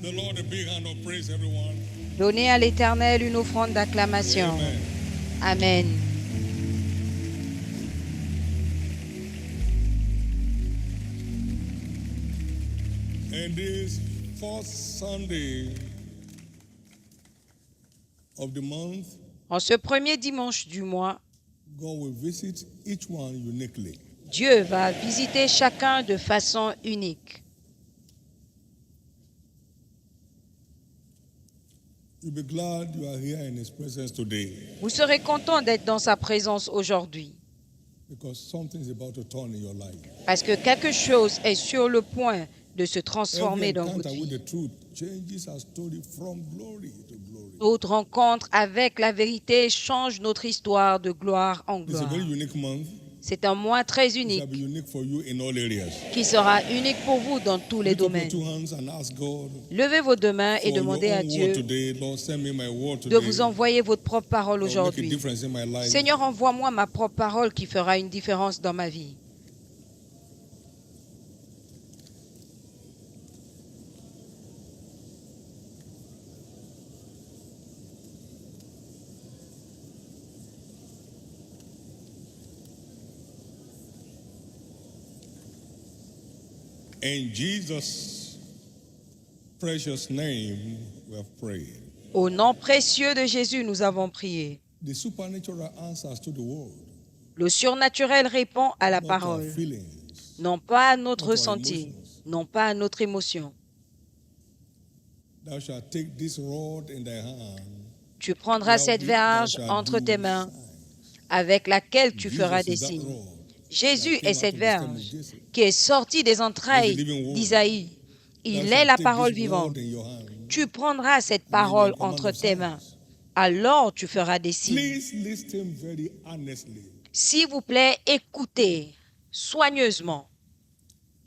the Lord a big hand of praise, everyone. Donnez à l'Éternel une offrande d'acclamation. Amen. Amen. And this fourth Sunday of the month, En ce premier dimanche du mois, God will visit each one uniquely. Dieu va visiter chacun de façon unique. You'll be glad you are here in His presence today Vous serez content d'être dans sa présence aujourd'hui because something is about to turn in your life. parce que quelque chose est sur le point de se Every transformer dans votre encounter with vie. the truth changes our story from glory to glory. Notre rencontre avec la vérité change notre histoire de gloire en It's a gloire. very unique month. C'est un mois très It shall unique be unique for you in all areas. qui sera unique pour vous dans tous les Lift up your domaines. two hands and ask God Levez vos deux mains et for your demandez à own word Dieu today. Lord, send me my word de today. vous envoyer votre propre parole That will make a aujourd'hui. difference in my life. Seigneur, envoie-moi ma propre parole qui fera une différence dans ma vie. In Jesus' precious name, we have prayed. Au nom précieux de Jésus, nous avons prié. The supernatural answers to the word, Le surnaturel répond à la not our parole, feelings. non pas à notre Not our ressenti, emotions. non pas à notre émotion. Thou shalt take this rod in thy hand. Tu prendras cette wherewith thou verge shalt entre do tes mains signs. avec laquelle tu feras Jesus des is that signes. rod Jésus that came est cette out of the stem of verge Jesse. qui est sortie des entrailles He's the living word. d'Isaïe. Thou Il shalt est la take parole this vivante. rod in your hand, Tu prendras cette and then parole you'll command entre of tes mains. signs. Alors tu feras des signes. Please listen very honestly. S'il vous plaît, écoutez soigneusement.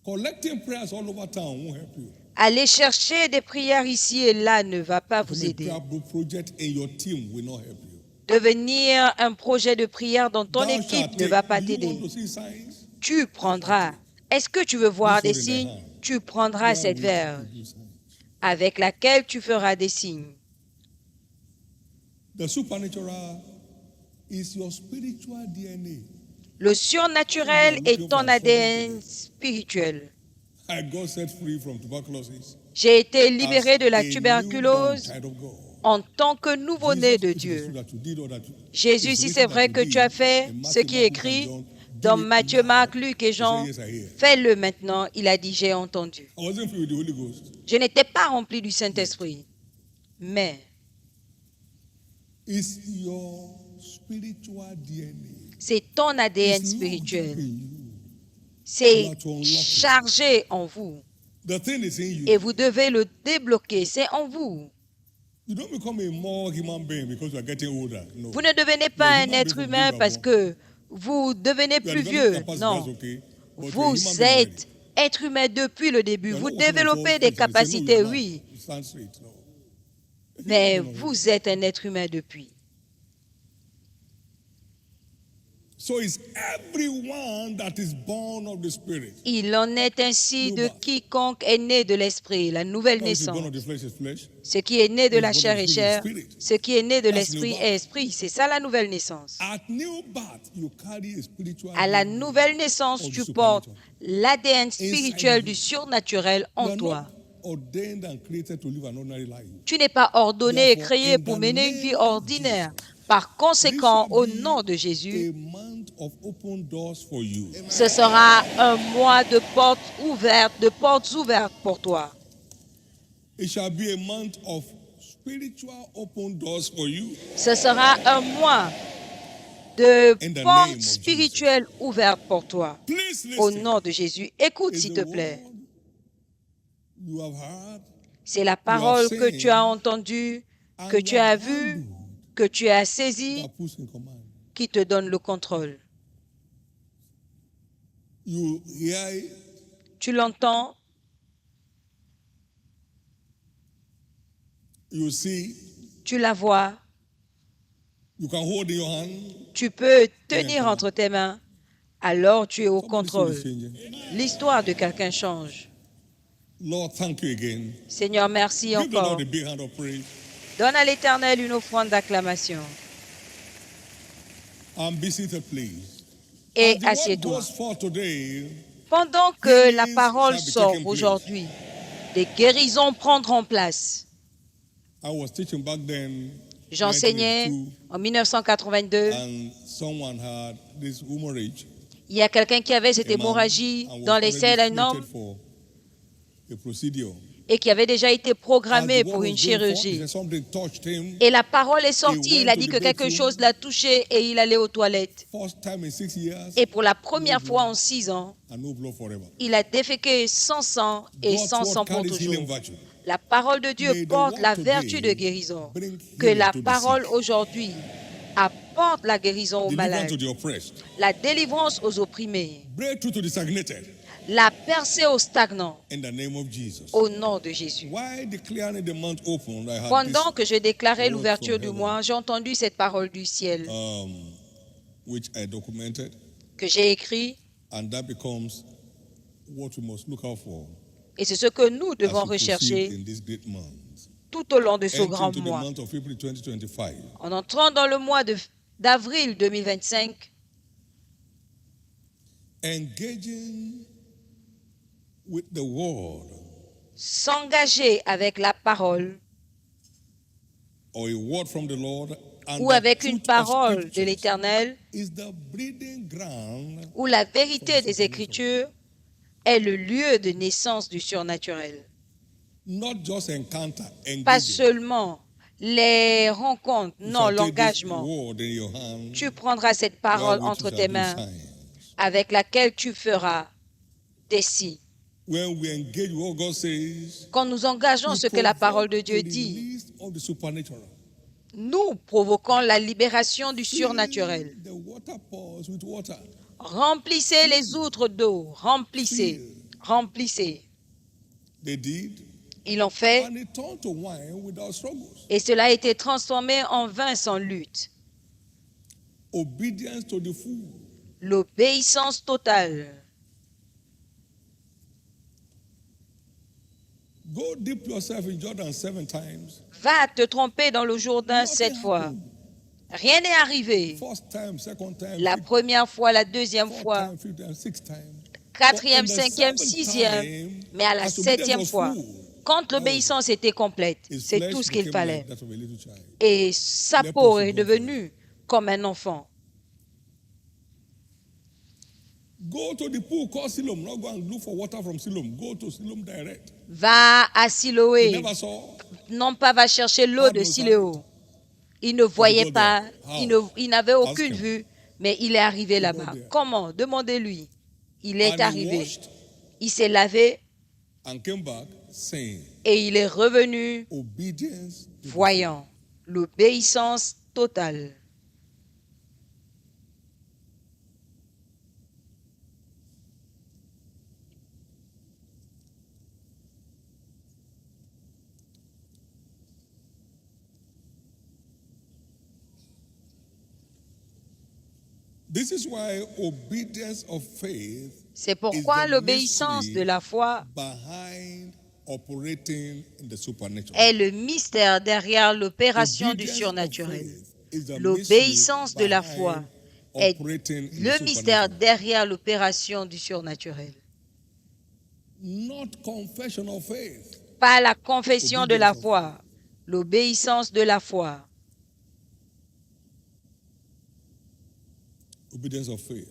Collecting prayers all over town won't help you. Aller chercher des prières ici et là ne va pas vous Become a aider. prayer group project in your team will not help you. Devenir un projet de prière dans ton Thou équipe shalt ne va take. pas Do you want t'aider. to see signs? Tu prendras. Est-ce que tu veux voir des This word in thy signes? hand. Tu prendras cette Wherewith verge you do signs. avec laquelle tu feras des signes. The supernatural is your spiritual DNA. Le surnaturel est ton ADN spirituel. I got set free from tuberculosis. J'ai été libéré as de la a newborn tuberculose child of God. en tant que nouveau-né de Jesus, if it is Dieu. true that you did all that, Jésus, it's si written c'est that vrai you que tu as did fait in ce Matthew, qui est Mark, Luke, and écrit John, dans do it Matthieu, now. Marc, Luc et He said, Jean, yes, I hear. fais-le maintenant. Il a dit, j'ai entendu. I wasn't filled with the Holy Ghost. Je n'étais pas rempli du Saint-Esprit, mais It's your spiritual DNA. c'est ton ADN It's locked up spirituel. in you. C'est You have to unlock it. chargé en vous The thing is in you. et vous devez le débloquer. C'est en vous. You don't become a more human being because you are getting older. No. Vous ne devenez You're pas a un human être being from humain day parce one. que vous devenez You are plus developing vieux. capacity, Non. that's okay. But you're a human Vous being already. êtes être humain depuis le début. You are Vous not walking on développez 4 des feet and say, no, capacités, you're not. oui, You stand straight. No. mais No, no, no. vous êtes un être humain depuis. So it's everyone that is born of the Spirit. Il en est ainsi de quiconque est né de l'esprit, la nouvelle Now, if you're born of naissance. the flesh is flesh. Ce qui est né de la If you're chair born est of the spirit is chair, spirit. ce qui est né de That's l'esprit new birth. est esprit. C'est ça la nouvelle naissance. At new birth, you carry a spiritual À la DNA nouvelle naissance, of the tu portes supernatural. l'ADN Inside spirituel you. du surnaturel You en are toi. not ordained and created to live an ordinary life. Tu n'es pas ordonné et Therefore, créé in pour the mener une name vie of ordinaire. Jesus, Par conséquent, au this shall nom be de Jésus, a month of open doors for you. ce sera un mois de portes ouvertes pour toi. It shall be a month of spiritual open doors for you. Ce sera un mois de In the name portes of spirituelles ouvertes pour toi. Please Au listen. nom de Jésus, écoute Is s'il the te plaît. word you have heard C'est la parole que tu as entendue, que tu as vue, que tu as saisie, that puts in command. qui te donne le contrôle. You hear it, Tu l'entends, you see, tu la vois, you can hold in your hand. tu peux tenir entre tes mains, alors tu es au Somebody's contrôle. soul is changing. L'histoire de quelqu'un change. Lord, thank you again. Seigneur, merci Give the Lord encore. a big hand of praise. Donne à l'Éternel une offrande d'acclamation. Be seated, please. Et As the word assieds-toi. goes forth today, Pendant que la healings parole shall be sort taking place. aujourd'hui, des guérisons prendront place. I was teaching back then, J'enseignais 1982, en 1982. and someone had this hemorrhage. Il y a quelqu'un qui avait cette A man, hémorragie and was dans les already selles, un slated homme, for a procedure. et qui avait déjà été As programmé the word pour was une going forth, he chirurgie. said something touched him. Et la parole est He sortie. went Il a to dit the que quelque bathroom. chose l'a touché et il allait aux toilettes. First time in 6 years, Et pour la première fois en 6 ans, and no blood forever. il a déféqué sans sang et God's sans word sang pour carries healing toujours. virtue. La parole de Dieu May the porte word la today vertu de guérison. bring Que healing la to the parole sick, aujourd'hui apporte la guérison aux deliverance malades, to the oppressed, la délivrance aux opprimés, breakthrough to the stagnated, la percée aux stagnants, in the name of Jesus. au nom de Jésus. Why declaring the month open, I had Pendant que je déclarais word l'ouverture from du heaven. mois, j'ai entendu cette parole du ciel which I documented, que j'ai écrit, and that becomes what we must look out for et c'est ce que nous devons as we proceed rechercher in this great month. tout au long de ce Entering grand into the mois. month of April 2025, En entrant dans le mois d'avril 2025, engaging with the word s'engager avec la parole or a word from the Lord and ou the avec une truth of parole de scriptures l'Éternel is the breeding ground où la vérité des Écritures est le lieu de naissance du surnaturel. not just encounter, Pas engaging. seulement les rencontres, You non, shall take this l'engagement. word in your hand, Tu prendras cette parole wherewith entre you tes shall do mains signs. avec laquelle tu feras des signes. When we engage what God says, Quand nous engageons we ce que la parole de provoke Dieu a dit, release of the supernatural. nous provoquons la libération du surnaturel. Fill the water pours with water. Remplissez les outres d'eau, remplissez, remplissez. They did, Ils l'ont fait and it turned to wine without struggles. et cela a été transformé en vin sans lutte. Obedience to the full. L'obéissance totale. Go dip yourself in Jordan 7 times. Va te tromper dans le Jourdain Nothing 7 fois. happened. Rien n'est arrivé. First time, second time, La fifth, première fois, la deuxième fourth fois, time, fifth time, sixth time. quatrième, But in the cinquième, seventh sixième, time, mais à la as obedience septième was fois, full, quand that was l'obéissance était complète, his c'est flesh tout ce qu'il became fallait. like that of a little child. Et sa peau est devenue comme un enfant. Go to the pool called Siloam. Not go and look for water from Siloam. Go to Siloam direct. Va à You Siloé, never saw. non pas va chercher l'eau de Siléo. Il ne voyait go pas, there. il n'avait Ask aucune him. vue, mais il est arrivé He là-bas. got there. Comment? Demandez-lui. Il And est he arrivé. washed Il s'est lavé and came back saying, et il est revenu obedience to the voyant. L'obéissance totale. This is why obedience of faith C'est pourquoi is the l'obéissance mystery de la foi behind operating in the supernatural. est le mystère derrière l'opération du Obedience of surnaturel. faith is the L'obéissance mystery de la behind foi est operating in le the mystère supernatural. derrière l'opération du surnaturel. Not confession of faith. Pas la confession de la Obedience of foi, l'obéissance de la foi. Obedience of faith.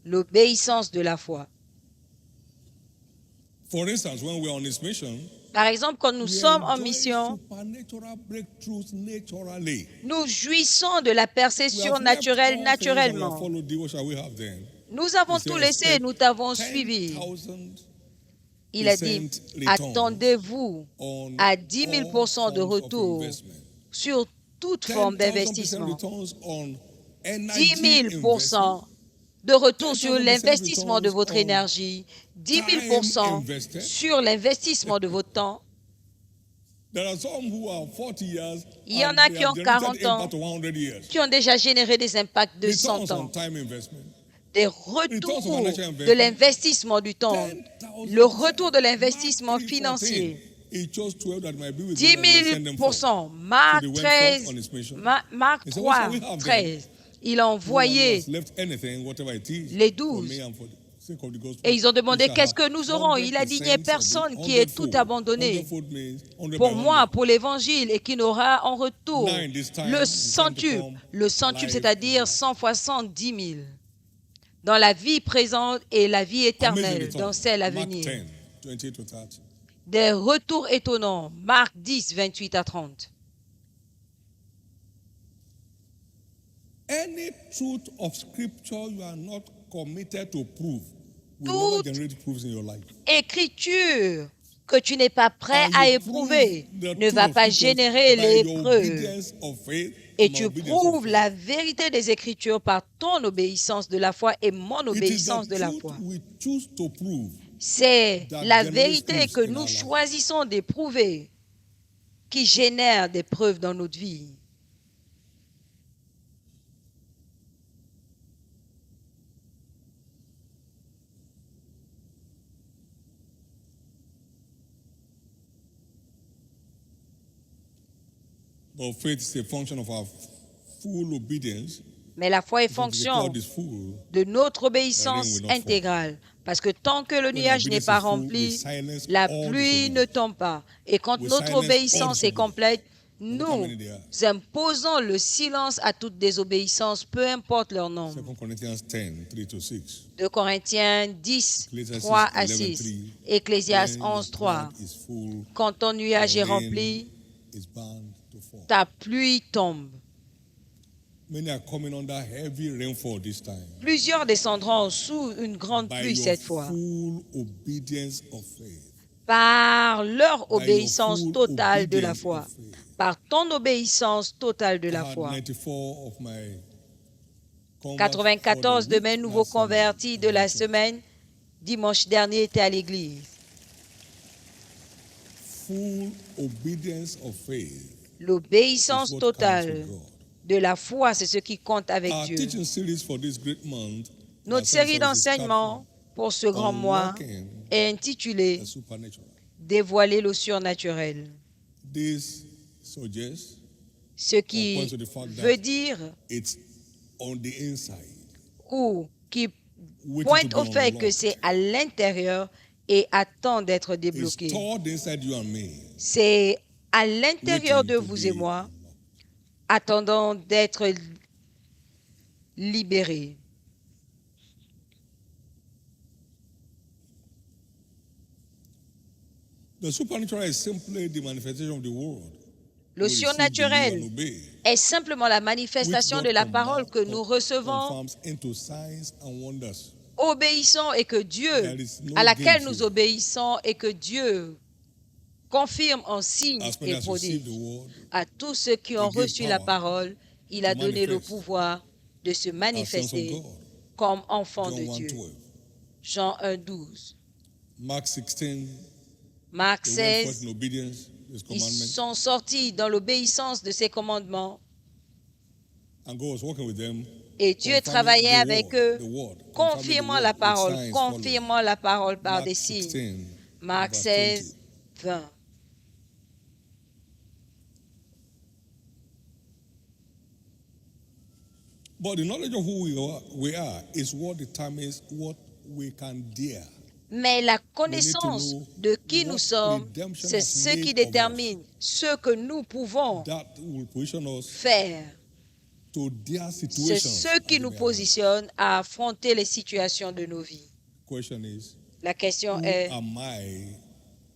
L'obéissance de la foi. For instance, when we're on this mission, Par exemple, quand nous we sommes en enjoy mission, supernatural breakthroughs naturally. nous jouissons de la percée We have left surnaturelle all things and we have naturellement. followed thee. What shall we have then? Nous avons He said, tout laissé, nous t'avons suivi. 10,000 Il a dit, attendez-vous on à 10 000 all % de forms of retour investment. sur toute forme 10,000% d'investissement. returns on 10 energy 000 % de retour sur 10,000% l'investissement de votre on énergie, 10 000 time invested. % sur l'investissement de votre temps. There are some who are 40 years Il y en and a they qui have ont generated 40 ans, impact of 100 years. qui ont déjà généré des impacts de 100 Returns on ans. time investment. des Returns of retours financial de investment. l'investissement du temps, 10,000%. le retour de l'investissement Mark 3:14. financier. He chose 12 that might be with 10 him and may send them forth. 000%. So Marc they went 13, forth on his mission. Marc He said, what shall 3, we have then? 13. Il a No one envoyé has left anything, whatever it is, les for 12. me and for the sake of the gospel. Et ils ont demandé, You shall qu'est-ce have que nous aurons? Il a dit, il n'y a 100% personne of it, qui ait tout 100-fold. abandonné 100-fold means 100 pour by moi, 100. pour l'évangile, et qui n'aura en retour Nine this time, le intend to centuple. come Le centuple, alive c'est-à-dire in life. 100 fois 100, 10 000. Dans la vie présente et la vie Amazing éternelle, return. dans celle à Mark venir. 10, 28 to 30. Des retours étonnants. Marc 10, 28 à 30. Any truth of scripture you are not committed to prove will Toute never generate proofs in your life. Écriture que tu n'es pas prêt And à you éprouver prove the ne truth va of pas scriptures générer by les your preuves. obedience of faith Et and my tu obedience of prouves faith. la vérité des Écritures par ton obéissance de la foi et mon It is obéissance the de la truth foi. we choose to prove C'est that la generates vérité proofs que in nous our life. choisissons d'éprouver qui génère des preuves dans notre vie. But faith is a function of our full obedience. Mais la foi est Because the fonction cloud is full, de notre obéissance The rain will not fall. intégrale. Parce que tant que le When nuage our n'est obedience pas is full, we rempli, silence la all pluie ne disobedience. tombe pas. Et quand We notre silence all obéissance est disobedience. complète, Look nous how many there are. imposons le silence à toute désobéissance, peu importe leur nombre. 2 Corinthians 10, 3 to 6. 2 Corinthiens 10, Ecclesiastes 3 à 11, 6. 3. Ecclésiaste When 11, the 3. cloud is full, Quand ton nuage est the rain rempli, is bound to fall. ta pluie tombe. Many are coming under heavy rainfall this time. Plusieurs descendront sous une grande By pluie your cette fois. full obedience of faith. Par leur By your obéissance full totale de la obedience foi. of faith. Par ton obéissance totale de I la had foi. 94 of my converts 94 for de the mes week nouveaux last Sunday. convertis de la semaine, dimanche dernier, étaient à l'église. Full obedience of faith L'obéissance is what counts totale with God. de la foi, c'est ce qui compte avec Our Dieu. teaching series for this great month, Notre série d'enseignements pour ce grand mois est intitulée the supernatural. Dévoiler le surnaturel. This suggests Ce qui veut dire it's on the inside. ou qui Waiting pointe to au be fait que unlocked. c'est à l'intérieur et attend d'être It's débloqué. stored inside you and me. C'est à l'intérieur waiting de to vous be et moi, unlocked. attendant d'être libérés. The supernatural is simply the manifestation of the word. Le we receive, believe, surnaturel and obey, est simplement la manifestation which de la God parole que nous recevons, confirms into signs and wonders. obéissons et que Dieu, There is no à laquelle game nous here. obéissons et que Dieu confirme en signes As many et as receive prodiges. the word, À tous ceux qui ont He gave reçu la power parole, il a to donné le manifest pouvoir de se as sons manifester of God. comme enfants John de 1, Dieu. 12. Jean 1, 12. Mark 16, Marc they went forth 16, in obedience to His ils commandment, sont sortis dans l'obéissance de ses commandements and God was working with them, et Dieu confirming travaillait the avec word, eux, the word, confirmant confirming la the word, with parole, signs following. confirmant la parole par Mark des signes. 16, Marc verse 16, 20. 20. But the knowledge of who we are is what determines what we can dare. Mais la connaissance de qui nous sommes, c'est ce qui détermine ce que nous pouvons That will position us faire. to dare C'est situations. ce qui nous positionne à affronter les situations de nos vies. Question is, La question who est, am I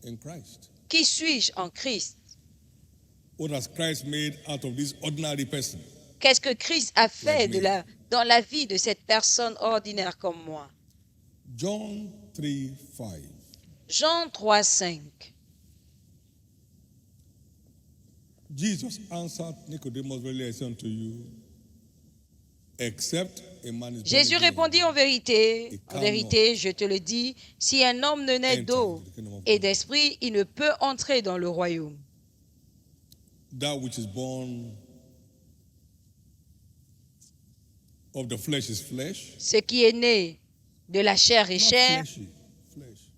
in Christ? qui suis-je en Christ? What has Christ made out of this ordinary person? Qu'est-ce que Christ a fait Like me. dans la vie de cette personne ordinaire comme moi? John 3, 5. Jean 3, 5. Jesus answered Nicodemus, verily I say unto you, except a man is born Jésus again, répondit en vérité, je te le dis, si un homme ne naît d'eau et d'esprit, il ne peut entrer dans le royaume. that which is born of the flesh is flesh. Ce qui est né de la chair est Not chair, fleshy, flesh.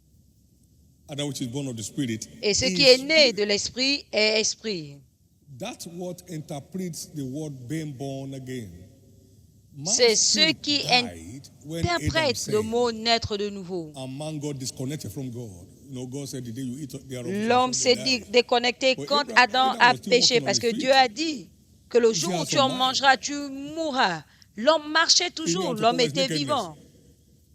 And that which is born of the spirit et ce is qui est né spirit. de l'esprit est esprit. That's what interprets the word being born again. Man's C'est ce spirit qui died when Adam interprète said, le mot naître de nouveau. and man got disconnected from God. You know, God said, the day you eat thereof, you L'homme shall s'est surely die. déconnecté But quand Abraham Adam a was still péché, walking on parce his que feet. Dieu a dit que le jour He où has tu some en mind. mangeras, tu mourras. L'homme marchait toujours, He knew how to l'homme cover his était nakedness. vivant.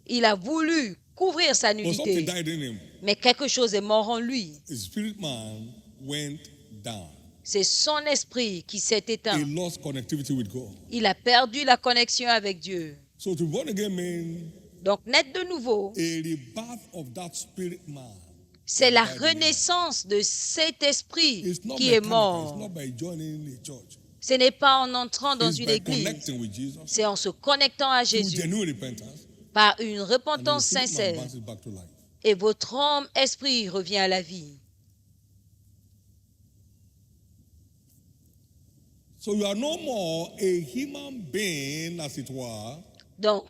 Il a voulu couvrir sa But something nudité, died in him. mais quelque chose est mort en lui. His spirit man went down. C'est son esprit qui s'est He éteint. lost connectivity with God. Il a perdu la connexion avec Dieu. So to be born again means Donc, naître de nouveau, a rebirth of that spirit man. c'est la that died in him. renaissance de cet esprit It's not qui est mechanical. It's mort. not by joining a church. Ce n'est pas en entrant dans It's une by église, connecting with Jesus c'est en se connectant à through Jésus genuine repentance. par une And the repentance spirit man sincère. bounces back to life. Et votre homme esprit revient à la vie. So you are no more a human being, as it were, Donc,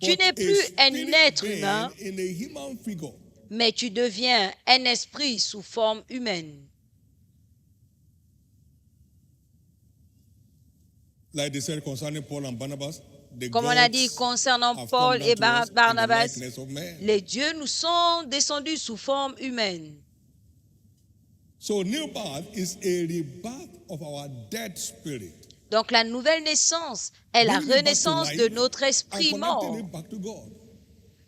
tu but n'es a plus un spirit être being humain, in a human figure. mais tu deviens un esprit sous forme humaine. Like they said concerning Paul and Barnabas, the Comme on a dit gods concernant have Paul come down et to us in the Barnabas, likeness of men. les dieux nous sont descendus sous forme humaine. So new birth is a rebirth of our dead spirit. Donc la nouvelle naissance est la Bringing it back to renaissance life de notre and esprit connecting mort, it back to God.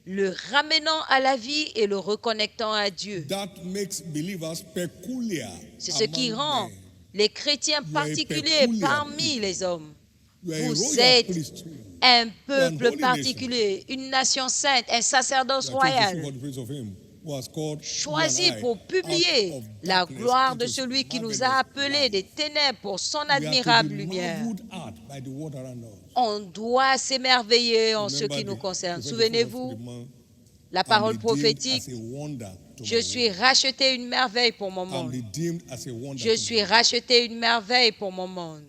le ramenant à la vie et le reconnectant à Dieu. That makes believers peculiar. C'est ce qui among rend men. les chrétiens You are a particuliers peculiar parmi people. les hommes. You are a Vous royal êtes priesthood. un peuple holy particulier, une nation sainte, un sacerdoce You are chosen to royal, see what the praise of him who has called choisi you and I pour out publier of la darkness gloire de into celui qui nous marvelous a appelés light. des ténèbres pour son We are to admirable be lumière. marveled at by the world around us. On doit s'émerveiller en ce Remember qui nous the concerne. prophetic word Souvenez-vous, for the man, la I'm parole redeemed prophétique, as a wonder to je my suis world. racheté une merveille pour mon I'm monde. redeemed as a wonder Je to suis my world. racheté une merveille pour mon monde.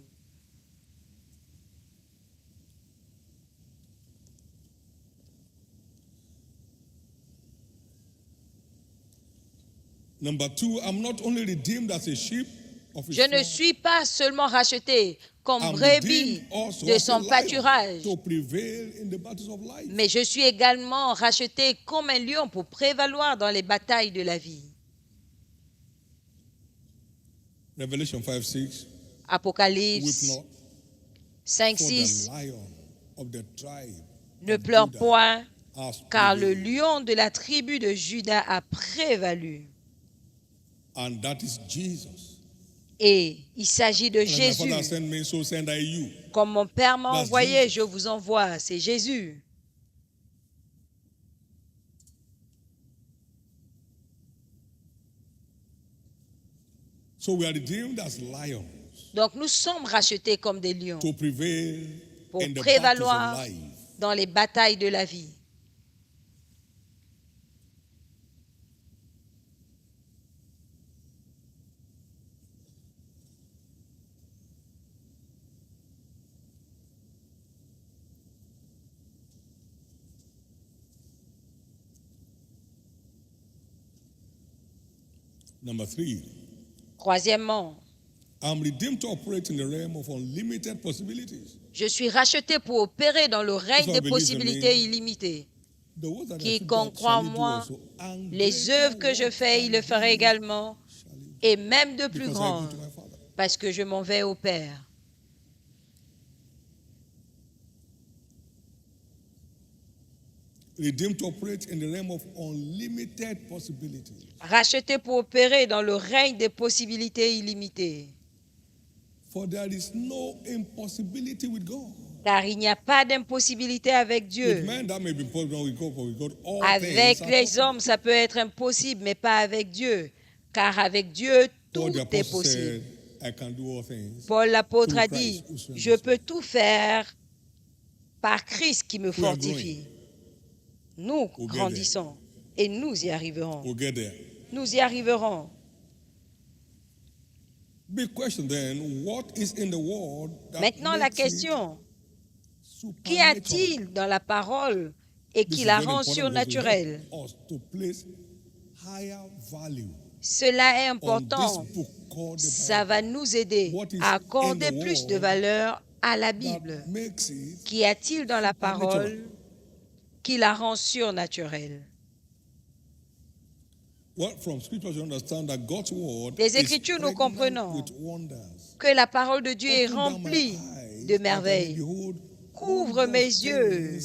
Number two, I'm not only redeemed as a sheep of his Je ne flock, suis pas seulement racheté comme I'm brebis redeemed also de as a son lion pâturage, to prevail in the battles of life. mais je suis également racheté comme un lion pour prévaloir dans les batailles de la vie. Revelation 5:6. Weep Apocalypse not 5, for 6. the lion of the tribe Ne of pleure Judah point, has car le prevailed. lion de la tribu de Juda a prévalu. And that is Jesus. Et il s'agit de And as my Father Jésus. sent me, so send I you. Comme mon Père m'a That's envoyé, Jesus. je vous envoie. C'est Jésus. So we are redeemed as lions Donc nous sommes rachetés comme des lions to prevail pour in the battles prévaloir of life. dans les batailles de la vie. Number three, Troisièmement, I'm redeemed to operate in the realm of unlimited possibilities. je suis racheté pour opérer dans le règne If I des believe in possibilités me, illimitées. The works that I Quiconque do, croit en shall he do moi, also, and les greater œuvres que je works fais, il le than fera these également, shall he do, et même de plus because I go grandes, to my Father. parce que je m'en vais au Père. Redeemed to operate in the realm of unlimited possibilities. Racheté pour opérer dans le règne des possibilités illimitées. For there is no impossibility with God. Car il n'y a pas d'impossibilité avec With Dieu. men that may be possible with God, but with God all Avec things are les possible. hommes, ça peut être impossible, mais pas avec Dieu. Car avec Dieu, tout Paul the est apostle possible. said, I can do all things. Paul l'apôtre a through dit, Christ who strengthens je peux tout faire par Christ qui me We are fortifie. Nous We'll get grandissons et nous y arriverons. We'll get there. Nous y arriverons. Big question then, what is in the world that Maintenant, la makes it question, Qu'y a-t-il dans la parole et qui la rend surnaturelle? Cela est important. Ça va nous aider à accorder plus de valeur à la Bible. Qu'y a-t-il dans la parole qui la rend surnaturelle? Des Écritures, nous comprenons que la parole de Dieu est remplie de merveilles. Couvre mes yeux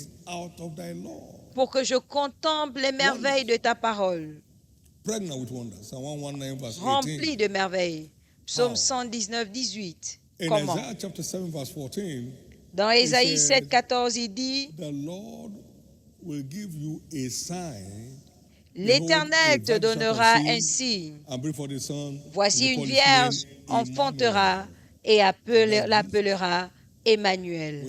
pour que je contemple les merveilles de ta parole. Remplie de merveilles. Psaume 119, 18. Comment? Dans Ésaïe 7, 14, il dit: L'Éternel te donnera un signe. Voici une vierge enfantera et l'appellera Emmanuel.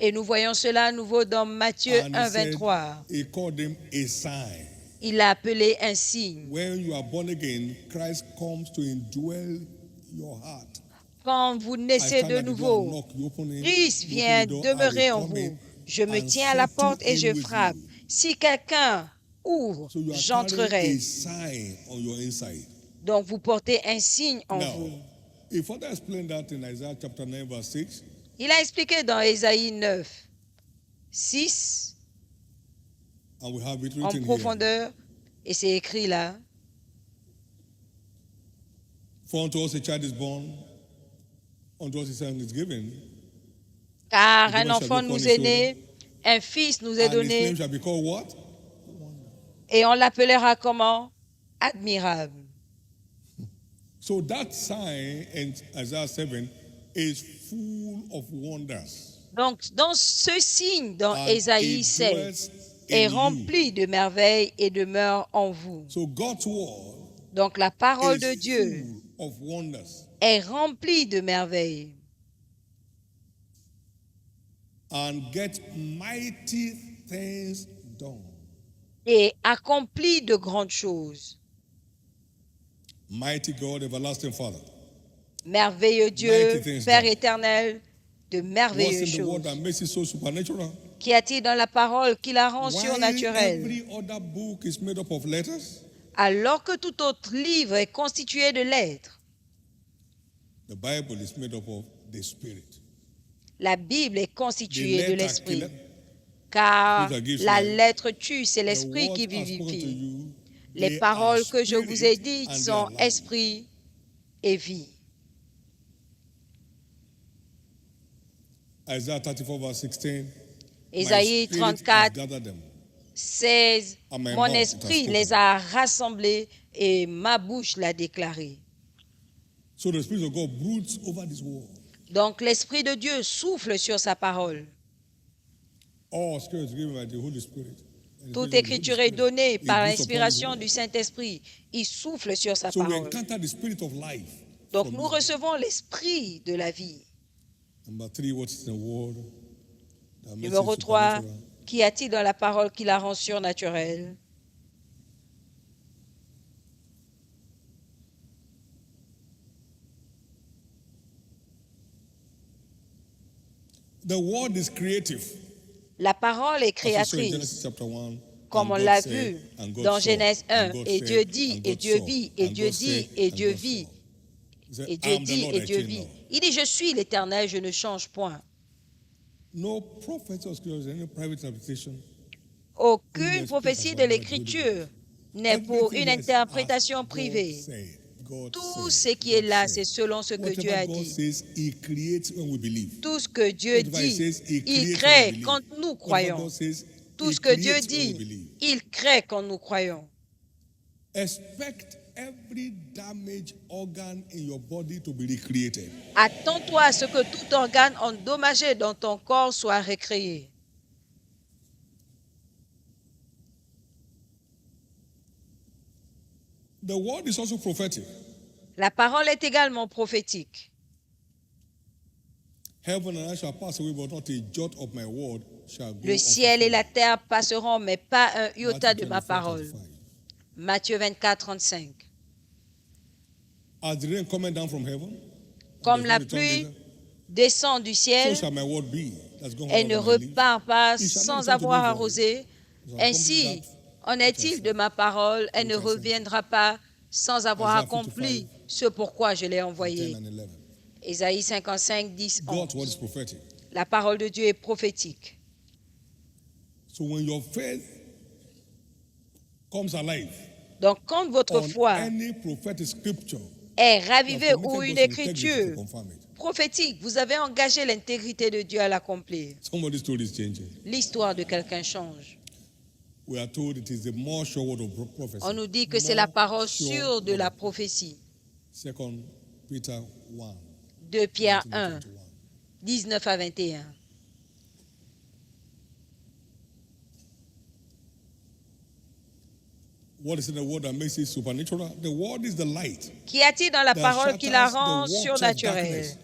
Et nous voyons cela à nouveau dans Matthieu 1, 23. Il l'a appelé un signe. Quand vous naissez de nouveau, Christ vient demeurer en vous. Je me tiens à la porte et je frappe. Si quelqu'un ouvre, j'entrerai. Donc vous portez un signe en vous. Il a expliqué dans Ésaïe 9, 6, en profondeur, et c'est écrit là. For unto us a child is born, unto us a son is given. Car un enfant nous est né, un fils nous est donné, et on l'appellera comment? Admirable. So that sign in Isaiah 7 is full of wonders. Donc, dans ce signe dans Ésaïe 7 est rempli de merveilles et demeure en vous. So God's word Donc, la parole de Dieu full of wonders. Est remplie de merveilles. And get mighty things done. Et accomplit de grandes choses. Mighty God, everlasting Father. Merveilleux Dieu, Père éternel, de merveilleuses choses. So supernatural? Qu'y a-t-il dans la parole qui la rend surnaturelle? Every other book is made up of letters? Alors que tout autre livre est constitué de lettres. The Bible is made up of the Spirit. La Bible est constituée de l'Esprit. Car la lettre tue, c'est l'Esprit qui vivifie. Les paroles que je vous ai dites sont esprit et vie. Isaiah 34, verse 16. Ésaïe 34, 16. Mon esprit les a rassemblés et ma bouche l'a déclaré. So the Spirit of God broods over this word. Donc l'Esprit de Dieu souffle sur sa parole. All scripture is given by the Holy Spirit. Toute écriture est donnée par l'inspiration du Saint-Esprit. Il souffle sur sa parole. Donc nous recevons l'Esprit de la vie. Numéro 3, qu'y a-t-il dans la parole qui la rend surnaturelle? The word is creative. La parole est créatrice, comme on l'a vu dans Genèse 1. Et Dieu dit, et Dieu vit, et Dieu dit, et Dieu vit, et Dieu dit, et Dieu vit. Il dit, je suis l'Éternel, je ne change point. Aucune prophétie de l'Écriture n'est pour une interprétation privée. Tout ce qui est là, c'est selon ce que Dieu a dit. Tout ce que Dieu dit, il crée quand nous croyons. Tout ce que Dieu dit, il crée quand nous croyons. Attends-toi à ce que tout organe endommagé dans ton corps soit recréé. The word is also prophetic. La parole est également prophétique. Le ciel et la terre passeront, mais pas un iota de ma parole. Matthieu 24, 35. As the rain coming down from heaven, Comme la pluie descend du ciel so shall my word be that's gone et ne over my lips. repart pas It shall not sans return to avoir me void. arrosé. Ainsi en est-il de ma parole, elle ne reviendra pas sans avoir Isaiah accompli 55, ce pourquoi je l'ai 10 envoyé. and 11. Ésaïe 55, 10, God's word is 11. prophetic. La parole de Dieu est prophétique. So when your faith comes alive Donc quand votre on foi any prophetic scripture, est you ravivée have ou committed une God's integrity to écriture confirm it. prophétique, vous avez engagé l'intégrité de Dieu à l'accomplir. Somebody's story is changing. L'histoire de quelqu'un change. We are told it is the more sure word of prophecy. On nous dit que c'est la parole More sûre sure de word la of prophétie. 2 Peter 1. 2 Pierre 19 1, to 21. 19 à 21. What is in the word that makes it supernatural? The word is the light Qu'y a-t-il dans la that parole qui la shatters rend the works of surnaturelle? darkness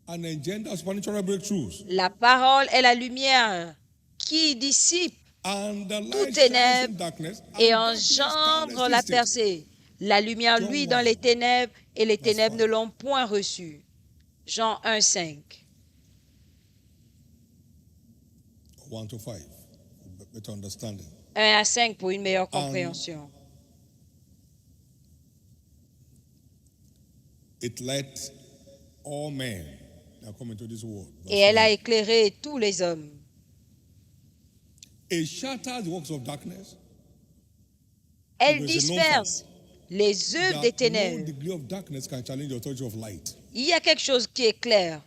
and engenders supernatural breakthroughs. La parole est la lumière qui dissipe And the tout light shines ténèbre in darkness, and et darkness can't engendre la resist it. percée. La lumière John luit 1, dans les ténèbres et les verse ténèbres 5. ne l'ont point reçue. Jean 1, 5. 1 to 5, for better understanding. 1 à 5 pour une meilleure compréhension. It let all men that come into this world. Et elle a éclairé tous les hommes. It shatters the works of darkness. Elle disperse les œuvres des That no ténèbres. degree of darkness can challenge the authority of light. Il y a quelque chose qui est clair.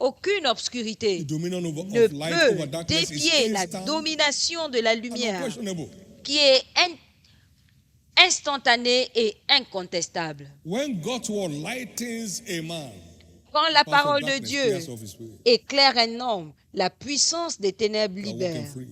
Aucune obscurité The dominion ne of light over peut darkness défier is la instant domination de la and lumière unquestionable. qui est instantanée et incontestable. When God's word lightens a man, Quand la the power of parole de darkness Dieu clears off his spirit. éclaire un homme, la puissance des ténèbres You are walking libère. free.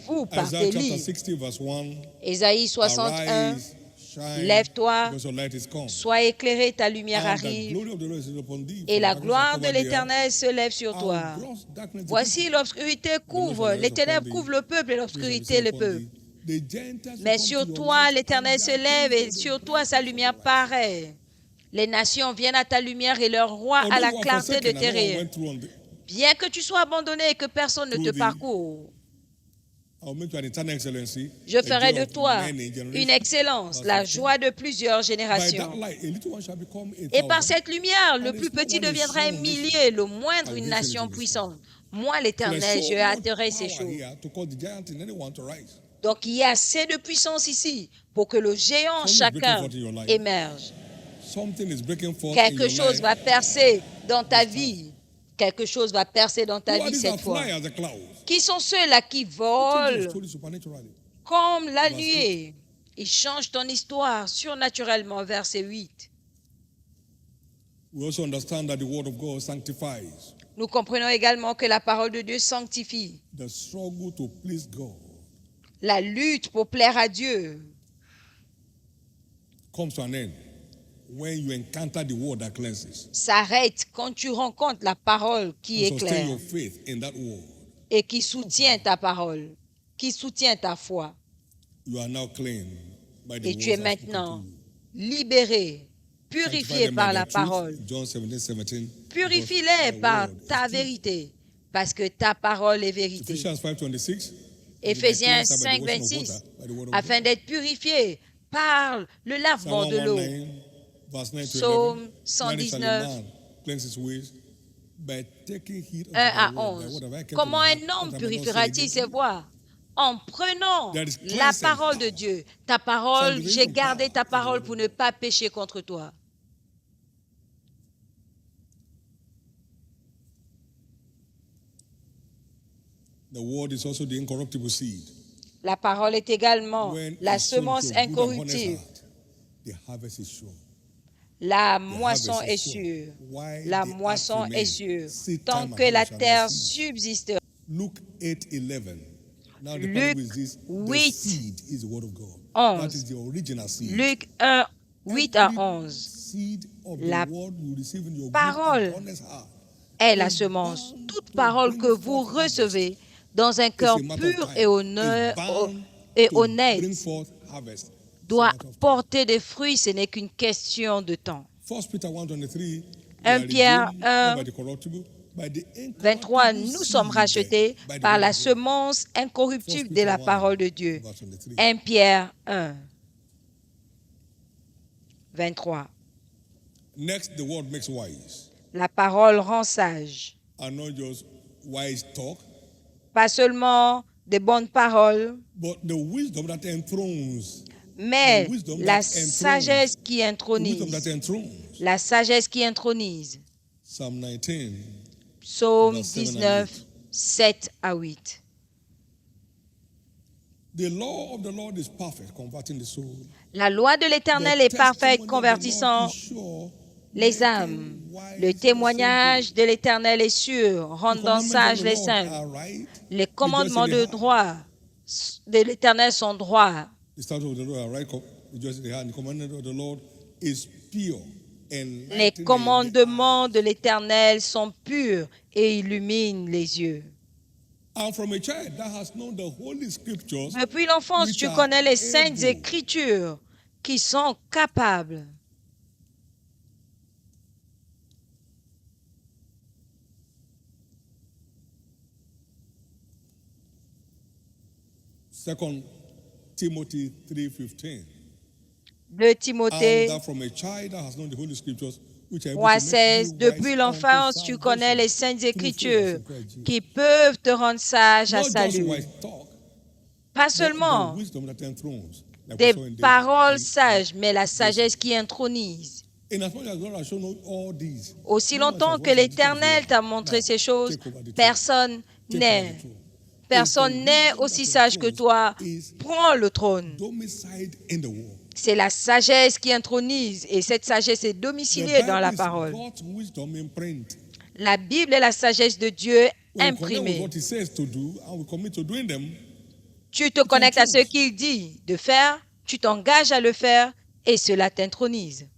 Vous Isaiah partez chapter libre. 60 verse 1. Ésaïe 61, Arise, shine, lève-toi, because your light is come. sois éclairé, ta lumière And the arrive, glory of the Lord is upon thee. et For la darkness gloire hath de covered the earth, l'Éternel se lève sur toi. and gross darkness the Voici people. l'obscurité couvre, les ténèbres couvrent le peuple et l'obscurité le peuple. The Gentiles Mais will come sur to your toi, light, l'Éternel and se their lève kings et of the sur toi sa brightness lumière of the rising. paraît. Les nations viennent à ta lumière et leurs rois à Although la you are clarté de forsaken, tes and no one rayons. went through on the- Bien que tu sois abandonné et que personne ne te parcourt, I will make you an eternal excellency, je a ferai joy de of toi many generations. une excellence, Verse la 15. joie de plusieurs By that générations. light, a little one shall become a Et par thousand, cette lumière, le and a plus small petit one a deviendra un strong millier, nation. le moindre une Salvation nation is in puissante. Moi, So l'Éternel, there's je so much hâterai ces power choses. here to cause the giant in anyone to rise. Donc, il y a assez de puissance ici pour que le géant, Something is breaking chacun, forth in your life. émerge. Something is breaking forth in Quelque your chose life. va percer dans ta vie. Quelque chose va percer dans ta Who are vie these that cette fois. fly as the clouds? Qui sont ceux-là qui Who change your volent story supernaturally? comme la Verse nuée? Ils changent ton histoire surnaturellement. Verset 8. We also understand that the word of God sanctifies. Nous comprenons également que la parole de Dieu sanctifie. The struggle to please God La lutte pour plaire à Dieu comes to an end when you encounter the word that cleanses. s'arrête quand tu rencontres la parole qui And sustain éclaire your faith in that word. et qui soutient ta parole, qui soutient ta foi. You are now clean by the Et tu es words I've spoken maintenant to you. libéré, Sanctify purifié them par by la thy truth. parole. John 17:17. Purifie-les Because par thy word ta is truth. vérité, parce que ta parole est vérité. Ephesians 5:26. Éphésiens By the 5, washing of 26, water, by the word of afin God. d'être purifié par le lavement Psalm de l'eau. 119, verse 9 to Psaume 11. 119, Man cleanse his ways by taking heed unto 1 à thy word. Thy 11. word have I kept in Comment my un heart, homme that I may not sin purifiera-t-il against ses thee. voies? En prenant There is la cleansing parole de power. Dieu. Ta parole, Sanctification j'ai gardé ta power. parole pour ne pas pécher contre toi. The word is also the incorruptible seed. La parole est également When la it's sown semence to a good and honest incorruptible. heart, the harvest is sure. La The moisson harvest est is sure. sûre. While La the earth moisson est remains, sûre. seed Tant time and que la harvest shall not terre cease. subsistera. Luke 8:11. Now the Luc parable is this: the 8, seed is the word of God. 11. That is the original seed. Luc 1, 8 à Every 11 seed of La the word you receive in your good parole and honest heart est la is semence. bound Toute to parole bring que vous forth harvest. recevez dans un cœur It's a matter of pur time. et honnête, It's bound et to bring honnête forth harvest. It's a doit matter of time. porter des fruits. Ce n'est qu'une question de temps. 1 Pierre 1, 23, nous sommes rachetés par la semence incorruptible de la parole de Dieu. 1 Pierre 1, 23. Next, the word makes wise. La parole rend sage. And not just wise talk, pas seulement de bonnes paroles, but the wisdom that enthrones. Mais la sagesse qui intronise. La sagesse qui intronise. Psalm 19, Psaume 19, 7 à 8. The law of the Lord is perfect, converting the soul. La loi de l'Éternel est parfaite, convertissant les âmes. Le témoignage de l'Éternel est sûr, rendant sages les saints. Les commandements de droit de l'Éternel sont droits. Les commandements de l'Éternel sont purs et illuminent les yeux. Depuis l'enfance, tu connais les saintes Écritures qui sont capables. Second Timothy 3:15. 2 Timothée 3:16. Depuis l'enfance, tu connais les saintes Écritures qui peuvent te rendre sage à salut. Pas seulement des paroles sages, mais la sagesse qui intronise. Aussi longtemps que l'Éternel t'a montré ces choses, personne n'est aussi sage que toi. Prends le trône. C'est la sagesse qui intronise et cette sagesse est domiciliée dans la parole. La Bible est la sagesse de Dieu imprimée. Tu te connectes à ce qu'il dit de faire, tu t'engages à le faire et cela t'intronise.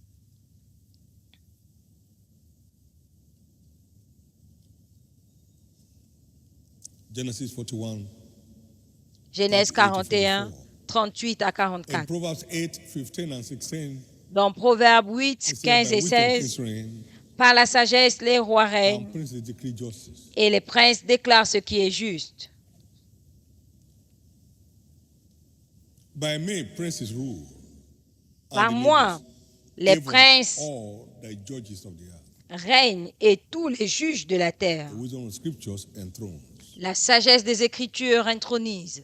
Genèse 41, 38 à 44. Dans Proverbes 8, 15 et 16, par la sagesse, les rois règnent et les princes déclarent ce qui est juste. Par moi, les princes règnent et tous les juges de la terre. La sagesse des Écritures intronise.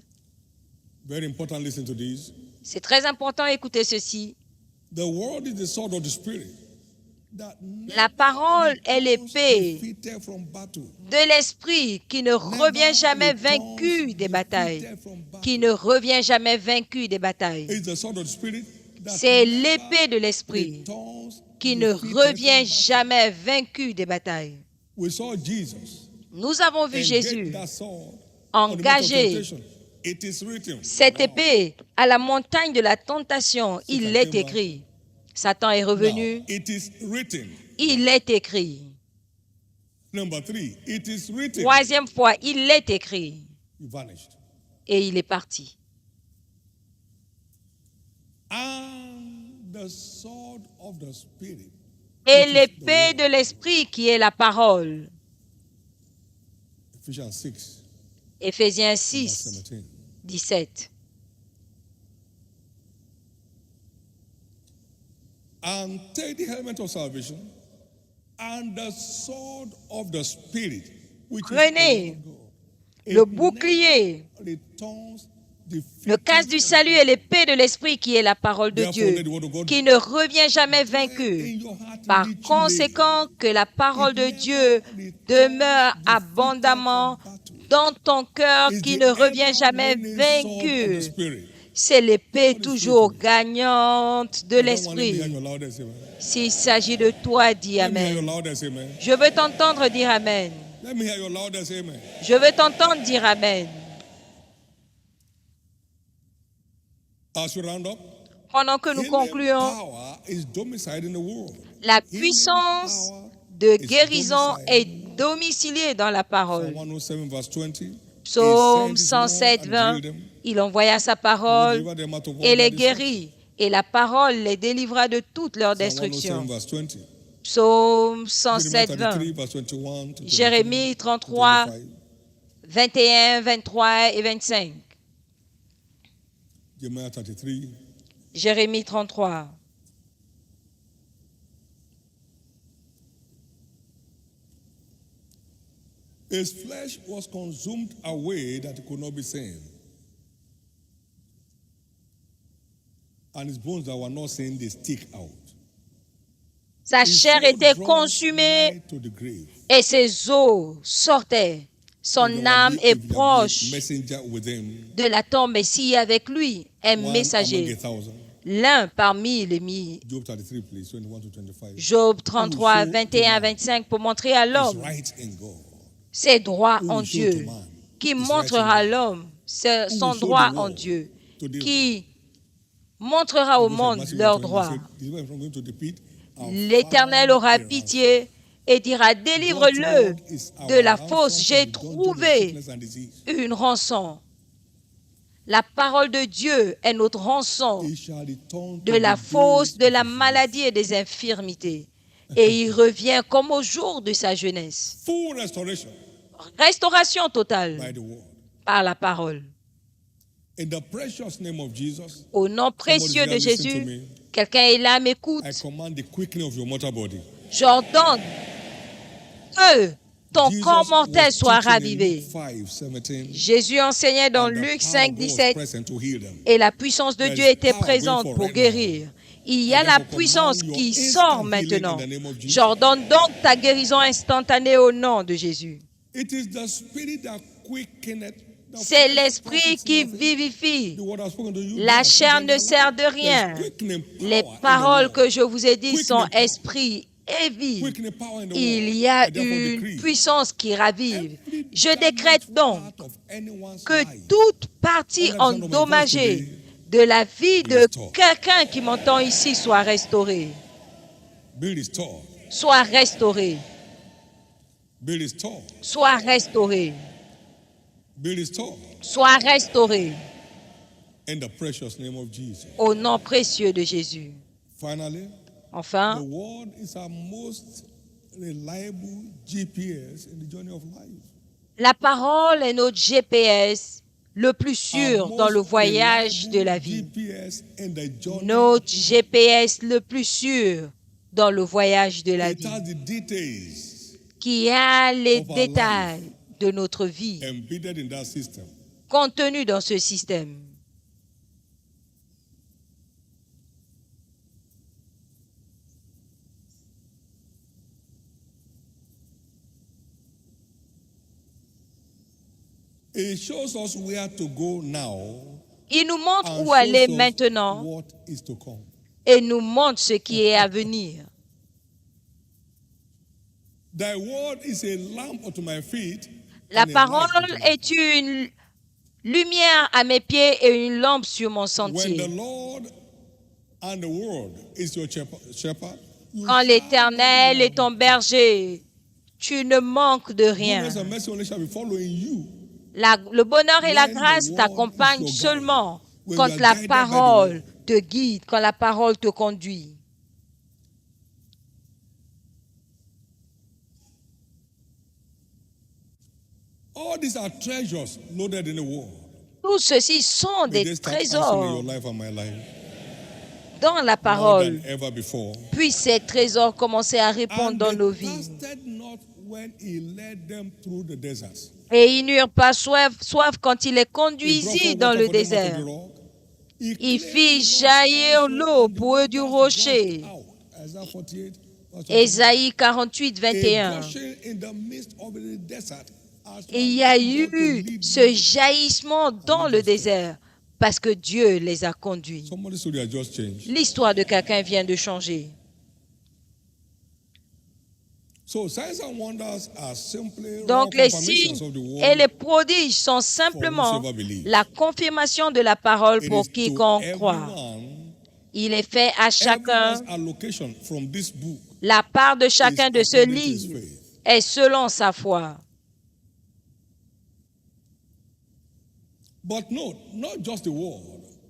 C'est très important d'écouter ceci. La parole est l'épée de l'esprit qui ne revient jamais vaincu des batailles. Qui ne revient jamais vaincu des batailles. C'est l'épée de l'esprit qui ne revient jamais vaincu des batailles. Nous avons vu Jésus engager cette épée à la montagne de la tentation. Il est écrit. Satan est revenu. Il est écrit. Troisième fois, il est écrit. Et il est parti. Et l'épée de l'esprit qui est la parole. Éphésiens 6, 17. And take the helmet of salvation and the sword of the Spirit, which Prenez le bouclier, le casque du salut et l'épée de l'esprit qui est la parole de Dieu, qui ne revient jamais vaincu. Par conséquent, que la parole de Dieu demeure abondamment dans ton cœur, qui ne revient jamais vaincu. C'est l'épée toujours gagnante de l'esprit. S'il s'agit de toi, dis Amen. Je veux t'entendre dire Amen. Je veux t'entendre dire Amen. Pendant que nous concluons, la puissance de guérison est domiciliée dans la parole. Psaume 107, 20. Il envoya sa parole et les guérit et la parole les délivra de toute leur destruction. Psaume 107, 20. Jérémie 33, 21, 23 et 25. Jérémie 33. His flesh was consumed away that it could not be seen. And his bones that were not seen, they stick out. Sa chair était consumée et ses os sortaient. Son âme est proche de la tombe, mais s'il y a avec lui un messager, l'un parmi les mille. Job 33, 21 à 25, pour montrer à l'homme ses droits en Dieu, qui montrera à l'homme son droit en Dieu, qui montrera au monde leurs droits. L'Éternel aura pitié et dira, délivre-le de la fosse, j'ai trouvé une rançon. La parole de Dieu est notre rançon de la fosse, de la maladie et des infirmités. Et il revient comme au jour de sa jeunesse. Restauration totale par la parole. Au nom précieux de Jésus, quelqu'un est là, m'écoute. J'ordonne que ton corps mortel soit ravivé. Jésus enseignait dans Luc 5, 17, et la puissance de Dieu était présente pour guérir. Il y a la puissance qui sort maintenant. J'ordonne donc ta guérison instantanée au nom de Jésus. C'est l'esprit qui vivifie. La chair ne sert de rien. Les paroles que je vous ai dites sont esprit et vie. Il y a une puissance qui ravive. Je décrète donc que toute partie endommagée de la vie de quelqu'un qui m'entend ici soit restaurée. Soit restaurée. Soit restaurée. Soit restaurée. Au nom précieux de Jésus. Enfin, la parole est notre GPS le plus sûr dans le voyage de la vie. Notre GPS le plus sûr dans le voyage de la vie, qui a les détails de notre vie contenus dans ce système. It shows us where to go now. Il nous montre où aller maintenant et nous montre ce qui est à venir. Thy word is a lamp unto my feet. La parole est une lumière à mes pieds et une lampe sur mon sentier. Quand l'Éternel est ton berger, tu ne manques de rien. Le bonheur et la grâce t'accompagnent seulement quand la parole te guide, quand la parole te conduit. Tout ceci sont des trésors dans la parole. Puis ces trésors commençaient à répondre dans nos vies. Et ils n'eurent pas soif quand il les conduisit dans le désert. Il fit jaillir l'eau pour eux du rocher. Ésaïe 48, 21. Et il y a eu ce jaillissement dans le désert parce que Dieu les a conduits. L'histoire de quelqu'un vient de changer. Donc les signes et les prodiges sont simplement la confirmation de la parole pour quiconque croit. Il est fait à chacun, la part de chacun de ce livre est selon sa foi.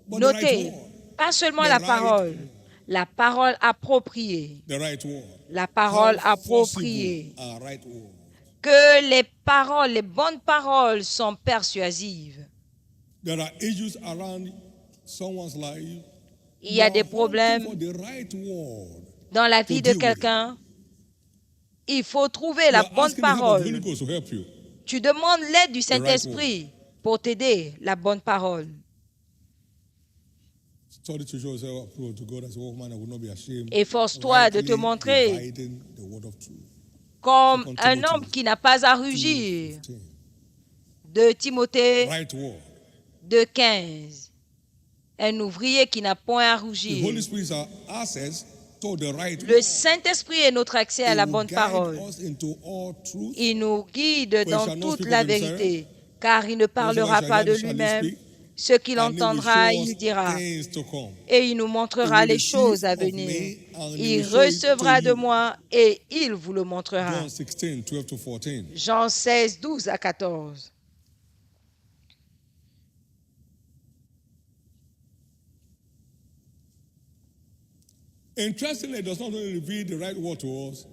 Notez, Pas seulement The la parole appropriée, the right word. la parole How appropriée. forcible are right word. Que les paroles, les bonnes paroles sont persuasives. There are issues around someone's life. Il y a You des are hunting problèmes for the right word dans la vie to de deal with it. quelqu'un. Il faut trouver You la are bonne asking the help of the parole. Holy Ghost to help you. Tu demandes l'aide du right Saint-Esprit pour t'aider, la bonne parole. Study to show yourself approved to God as a workman that will not be ashamed. Efforce-toi de te rightly montrer dividing the word of truth. comme Second un Timothy homme qui n'a pas à rugir. 2:15. De Timothée Right word. 2,15. Un ouvrier qui n'a point à The Holy rougir. Spirit is our access to the right Le word. Saint-Esprit est notre accès à It la will bonne guide parole. us into all truth. Il nous guide dans shall not toute speak la of himself. vérité, car il ne parlera shall pas hear, de shall he lui-même. speak. Ce qu'il And he will entendra, show us il dira. things to come. Et il nous He montrera will les receive choses à of venir. me, and he Il will show it recevra to de you. moi et il vous le montrera. John 16, 12 to 14. Jean 16, 12 à 14. Interestingly, it does not only reveal the right word to us,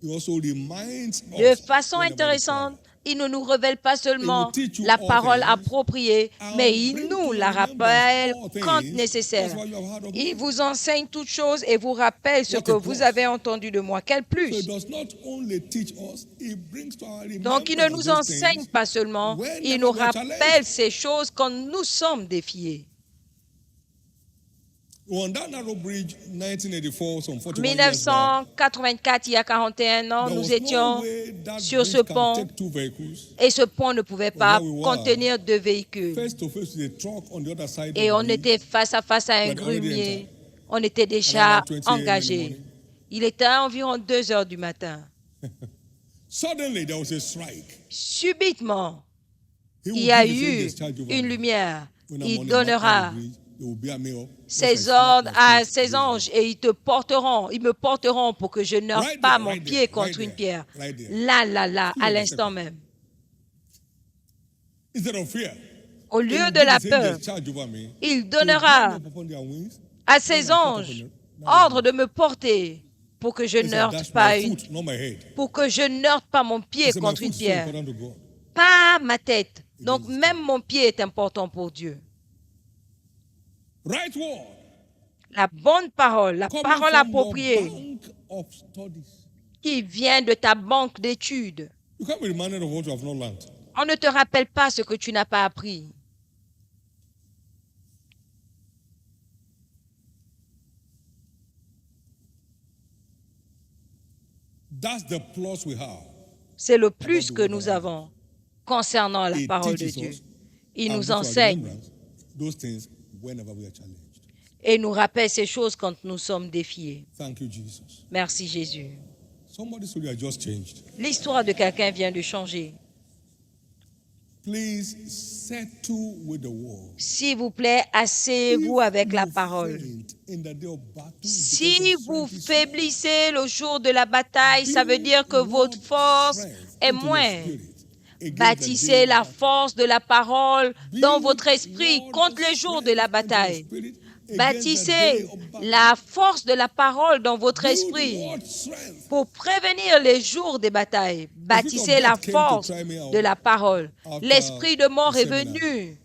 it also reminds us. De façon whenever we intéressante, try. il ne nous révèle pas seulement It will teach you la all parole things appropriée, and mais il bring nous to la remembrance rappelle all quand things. nécessaire. That's why you have heard of Il me. vous enseigne toutes choses et vous rappelle ce What que a vous plus. avez entendu de moi. Quel So it plus! does not only teach us, it brings to our Donc, il ne remembrance nous those enseigne things pas seulement, whenever il nous we are rappelle challenged. ces choses quand nous sommes défiés. On that narrow bridge, 1984, some 41 years back, 1984, il y a 41 ans, there nous was no étions way that sur ce bridge can pont take two vehicles et ce pont ne pouvait pas Well, there we were. contenir deux véhicules. face to face with a truck on the other side Et of on the bridge. était face à face à un We had already grumier. entered. On était déjà Around 20 a.m. in the engagés. morning. Il était à environ 2 heures du matin. Suddenly, there was a strike. Subitement, He il will y a give his eu angels charge over une me. lumière. When I'm Il on the donnera bridge, they will bear me up. ses ordres à ses anges et ils me porteront pour que je n'heurte Right pas there, mon right pied there, contre right une there, pierre. right there. Là, Feel à the l'instant second. même. Instead of fear, Au he lieu will de give la his peur, angels charge over me il to bear donnera me up upon their wings. à When ses I'm caught up anges on the narrow ordre de me porter pour que je He said, n'heurte "That's pas my une, foot, not my head." pour que je n'heurte pas mon pied He said, "My contre foot une is so pierre, important to God." pas ma tête. Donc is même mon pied est important pour Dieu. Right word. La bonne parole, la Coming parole from appropriée your bank of studies. qui vient de ta banque d'études. You can't be reminded of what you have not learned. On ne te rappelle pas ce que tu n'as pas appris. That's the plus we have. C'est le plus que nous avons concernant la It parole de teaches Dieu. us Il and nous brings to our enseigne remembrance those things whenever we are challenged. et nous rappelle ces choses quand nous sommes défiés. Thank you, Jesus. Merci Jésus. Somebody's story has just changed. L'histoire de quelqu'un vient de changer. Please settle with the word. S'il vous plaît, asseyez-vous avec la parole. Si vous faiblissez le jour de la bataille, ça veut dire que votre force est moindre. Bâtissez la force de la parole dans votre esprit contre le jour de la bataille. Bâtissez la force de la parole dans votre esprit pour prévenir les jours des batailles. Bâtissez la force de la parole. L'esprit de mort est venu.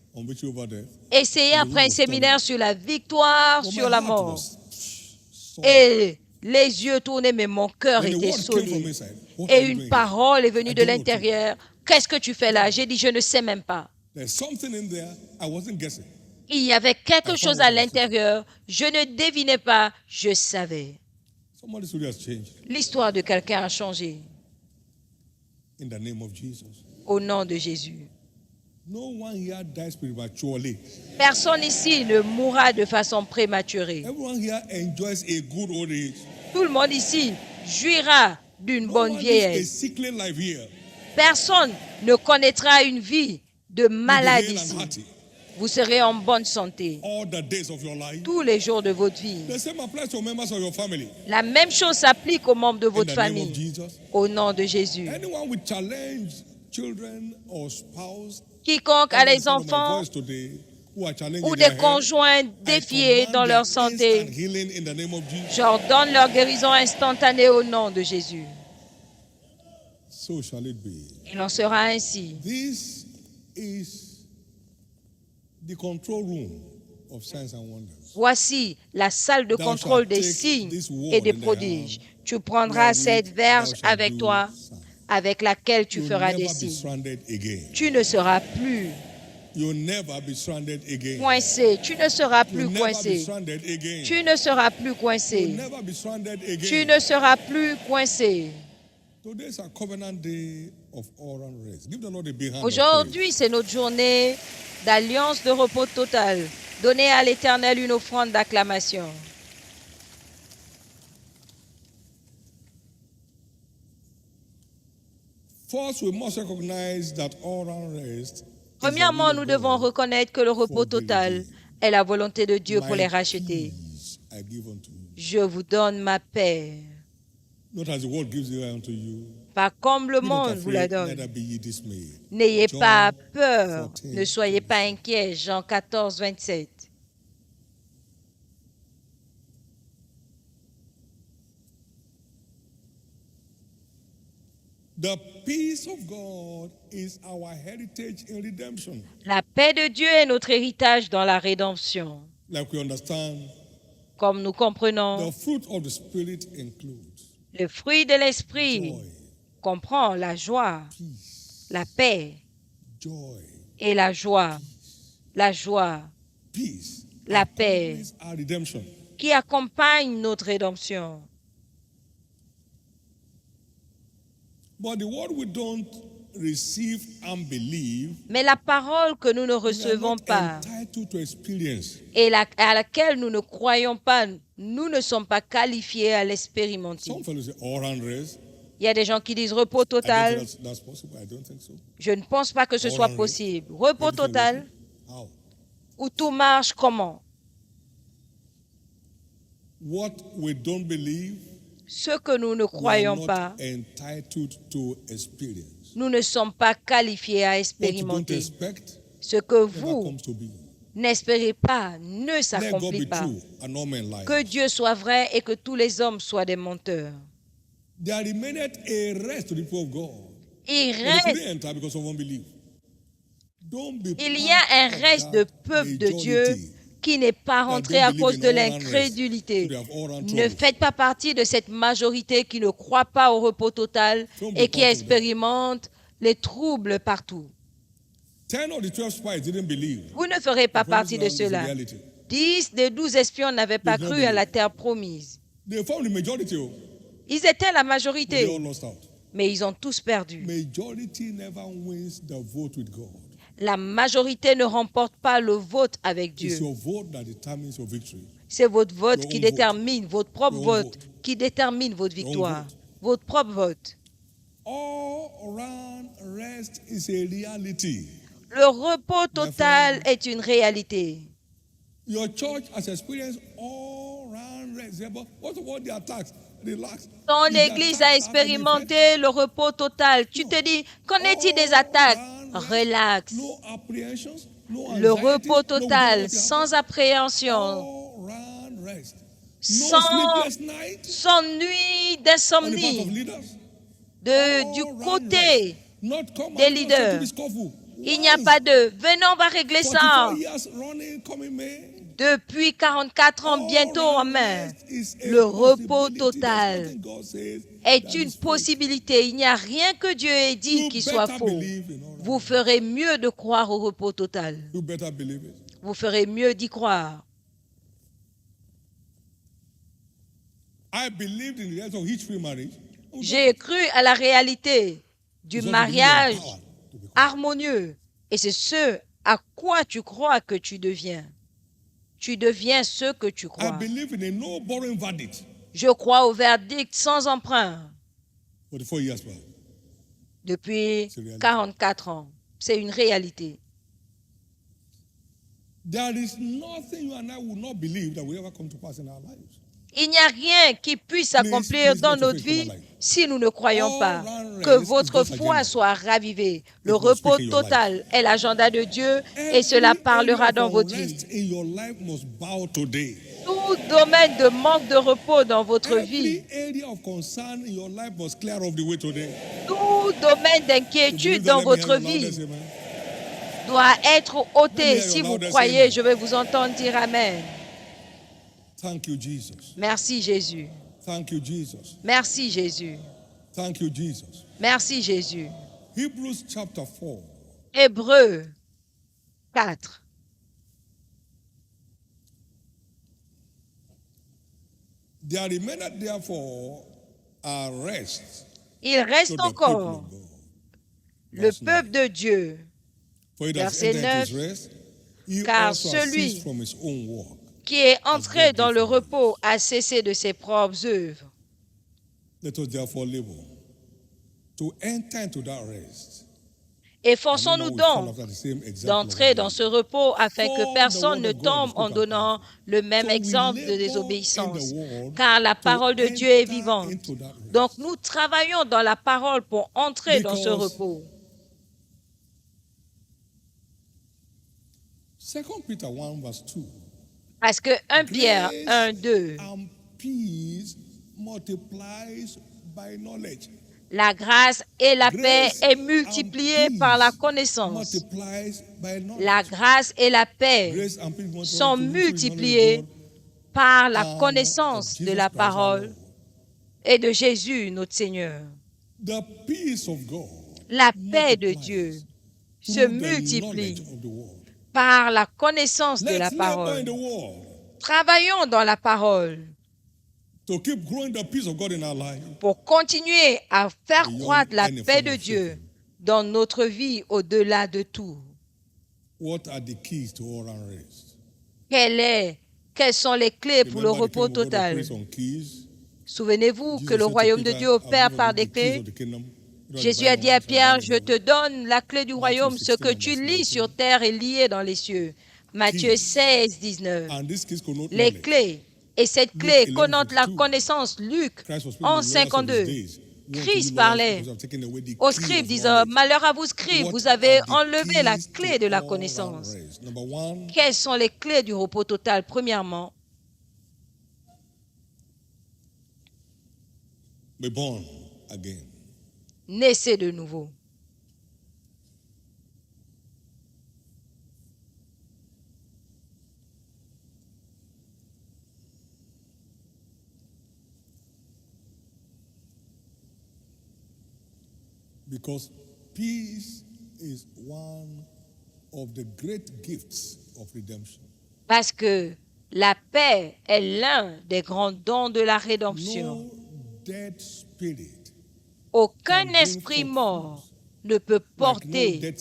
Essayez après un séminaire sur la victoire sur la mort. Et les yeux tournés, mais mon cœur était solide. Et une parole est venue de l'intérieur. Qu'est-ce que tu fais là? J'ai dit, je ne sais même pas. Il y avait quelque chose à l'intérieur. Je ne devinais pas, je savais. L'histoire de quelqu'un a changé. Au nom de Jésus. Personne ici ne mourra de façon prématurée. Tout le monde ici jouira d'une bonne vieillesse. Personne ne connaîtra une vie de maladie ici. Vous serez en bonne santé tous les jours de votre vie. La même chose s'applique aux membres de votre famille. Au nom de Jésus. Quiconque a les enfants ou des conjoints défiés dans leur santé, j'ordonne leur guérison instantanée au nom de Jésus. Il en sera ainsi. This is the control room of signs and wonders. Voici la salle de contrôle des signes et des prodiges. Tu prendras cette verge avec toi, avec laquelle tu feras des signes. Tu ne seras plus coincé. Tu ne seras plus coincé. Tu ne seras plus coincé. Tu ne seras plus coincé. Aujourd'hui, c'est notre journée d'alliance de repos total. Donnez à l'Éternel une offrande d'acclamation. Premièrement, nous devons reconnaître que le repos total est la volonté de Dieu pour les racheter. Je vous donne ma paix. Pas comme le monde vous la donne. N'ayez pas peur, ne soyez pas inquiets. Jean 14, 27. La paix de Dieu est notre héritage dans la rédemption. Comme nous comprenons, le fruit de l'esprit comprend la joie, la paix et la joie, la paix qui accompagne notre rédemption. Mais la parole que nous ne recevons pas et à laquelle nous ne croyons pas, nous ne sommes pas qualifiés à l'expérimenter. Il y a des gens qui disent repos total. Je ne pense pas que ce soit possible. Repos total, où tout marche comment? Ce que nous ne croyons pas, nous ne sommes pas qualifiés à expérimenter. Ce que vous n'espérez pas ne s'accomplit pas. Que Dieu soit vrai et que tous les hommes soient des menteurs. Il y a un reste de peuple de Dieu qui n'est pas rentré à cause de l'incrédulité. Ne faites pas partie de cette majorité qui ne croit pas au repos total et qui expérimente les troubles partout. Vous ne ferez pas partie de cela. 10 des 12 espions n'avaient pas cru à la terre promise. Ils étaient la majorité, mais ils ont tous perdu. La majorité ne remporte pas le vote avec Dieu. C'est votre vote qui détermine, votre propre vote qui détermine votre victoire. Votre propre vote. Le repos total est une réalité. Ton église a expérimenté le repos total. Tu te dis, qu'en est-il des attaques? Relax. Le repos total, sans appréhension, sans nuit d'insomnie, du côté des leaders. Il n'y a pas de « venons, on va régler ça ». Depuis 44 ans, bientôt en main, le repos total est une possibilité. Il n'y a rien que Dieu ait dit qui soit faux. Vous ferez mieux de croire au repos total. Vous ferez mieux d'y croire. J'ai cru à la réalité du mariage harmonieux. Et c'est ce à quoi tu crois que tu deviens. Tu deviens ce que tu crois. Je crois au verdict sans emprunt. Depuis 44 ans. C'est une réalité. Il Il n'y a rien qui puisse s'accomplir dans notre vie si nous ne croyons pas. Que votre foi soit ravivée. Le repos total est l'agenda de Dieu et cela parlera dans votre vie. Tout domaine de manque de repos dans votre vie, tout domaine d'inquiétude dans votre vie doit être ôté. Si vous croyez, je vais vous entendre dire Amen. Thank you, Jesus. Merci Jésus. Thank you, Jesus. Merci Jésus. Thank you, Jesus. Merci Jésus. Hebrews chapter 4. Hébreux 4. There remaineth therefore a rest. Il reste encore le peuple de Dieu. Verset 9. Car celui qui est entré dans le repos a cessé de ses propres œuvres. Let us therefore labor to enter into that rest. Efforçons-nous donc d'entrer dans ce repos afin que personne ne tombe en donnant le même exemple de désobéissance, car la parole de Dieu est vivante. Donc nous travaillons dans la parole pour entrer dans ce repos. 2 Peter 1 verse 2. Parce que 1 Pierre 1, 2, la grâce et la paix est multipliée par la connaissance. La grâce et la paix sont multipliées par la connaissance de la parole et de Jésus, notre Seigneur. La paix de Dieu se multiplie par la connaissance de la parole. Travaillons dans la parole pour continuer à faire croître la paix de Dieu dans notre vie au-delà de tout. Quelles sont les clés pour le repos total? Souvenez-vous que le royaume de Dieu opère par des clés. Jésus a dit à Pierre, je te donne la clé du royaume, ce que tu lis sur terre est lié dans les cieux. Matthieu 16, 19. Les clés. Et cette clé connote la connaissance. Luc 11, 52. Christ parlait aux scribes disant, malheur à vous scribes, vous avez enlevé la clé de la connaissance. Quelles sont les clés du repos total? Premièrement, naissez de nouveau. Because peace is one of the great gifts of redemption. Parce que la paix est l'un des grands dons de la rédemption. No dead spirit aucun esprit mort ne peut porter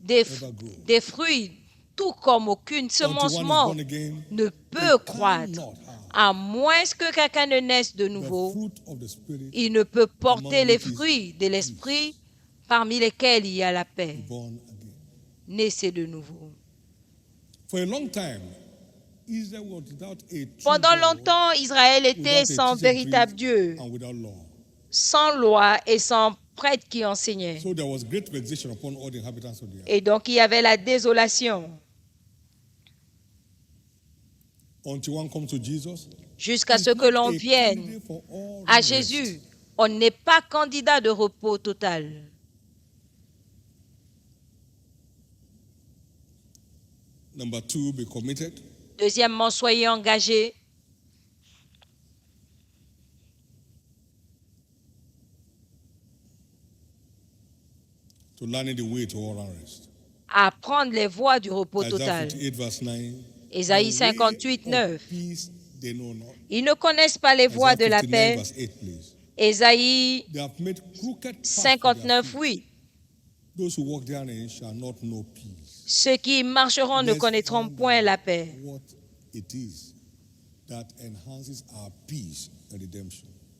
des fruits, tout comme aucune semence morte ne peut croître. À moins que quelqu'un ne naisse de nouveau, il ne peut porter les fruits de l'esprit parmi lesquels il y a la paix. Naissez de nouveau. Pendant longtemps, Israël était sans véritable Dieu, sans loi et sans prêtre qui enseignait. Et donc, il y avait la désolation. Jusqu'à ce que l'on vienne à Jésus, on n'est pas candidat de repos total. Deuxièmement, soyez engagés. À apprendre les voies du repos total. Ésaïe 58, 9. Ils ne connaissent pas les voies de la paix. Ésaïe 59, 8. Ceux qui marcheront ne connaîtront point la paix.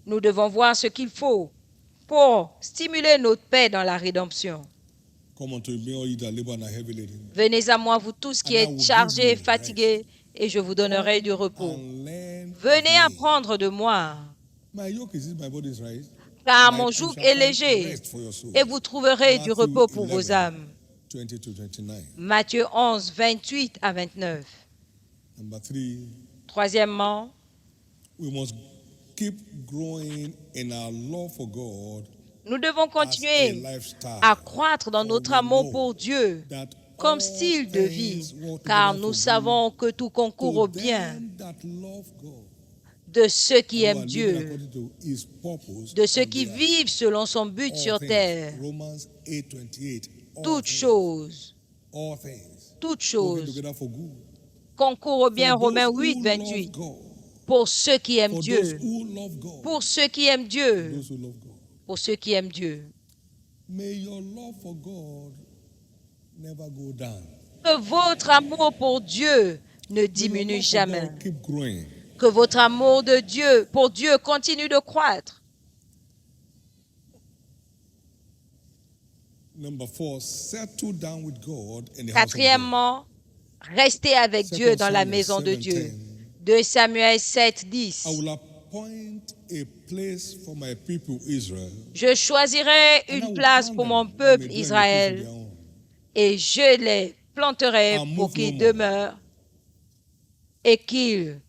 Nous devons voir ce qu'il faut pour stimuler notre paix dans la rédemption. Venez à moi, vous tous qui êtes chargés et fatigués, et je vous donnerai du repos. Venez apprendre de moi, My yoke is easy, my burden is light. car My mon you joug shall est find léger, rest for your soul. et vous trouverez du Matthew repos pour 11, vos âmes. 20 to 29. Matthieu 11, 28 à 29. Number 3, Troisièmement, we must keep growing in our love for God nous devons as a continuer lifestyle. à croître dans For notre we amour know pour Dieu that comme all style de vie, things work car together nous for savons que tout concourt au good to bien them that love God, de ceux qui who are aiment living Dieu, according to His purpose de ceux on qui the earth. vivent selon son but All sur things. terre. Romans 8:28. All Toutes things. choses, All things. toutes Working choses together for good. concourent au bien. For those Romains who 8, love 28. God. Pour ceux qui aiment For those Dieu, who love God. pour ceux qui aiment Dieu, Those who love God. pour ceux qui aiment Dieu. May your love for God never go down. Que votre amour pour Dieu ne May your diminue love for jamais. God keep growing. Que votre amour de Dieu, pour Dieu, continue de croître. Number 4, settle down with God in the house of God. Quatrièmement, restez avec Dieu dans la maison de Dieu. 2 Samuel 7, 10. I will appoint a place for my people Israel. Je choisirai and I une will place plant pour them mon and peuple may dwell in the place of Israël their own. et je les planterai And pour move qu'ils no more. demeurent et qu'ils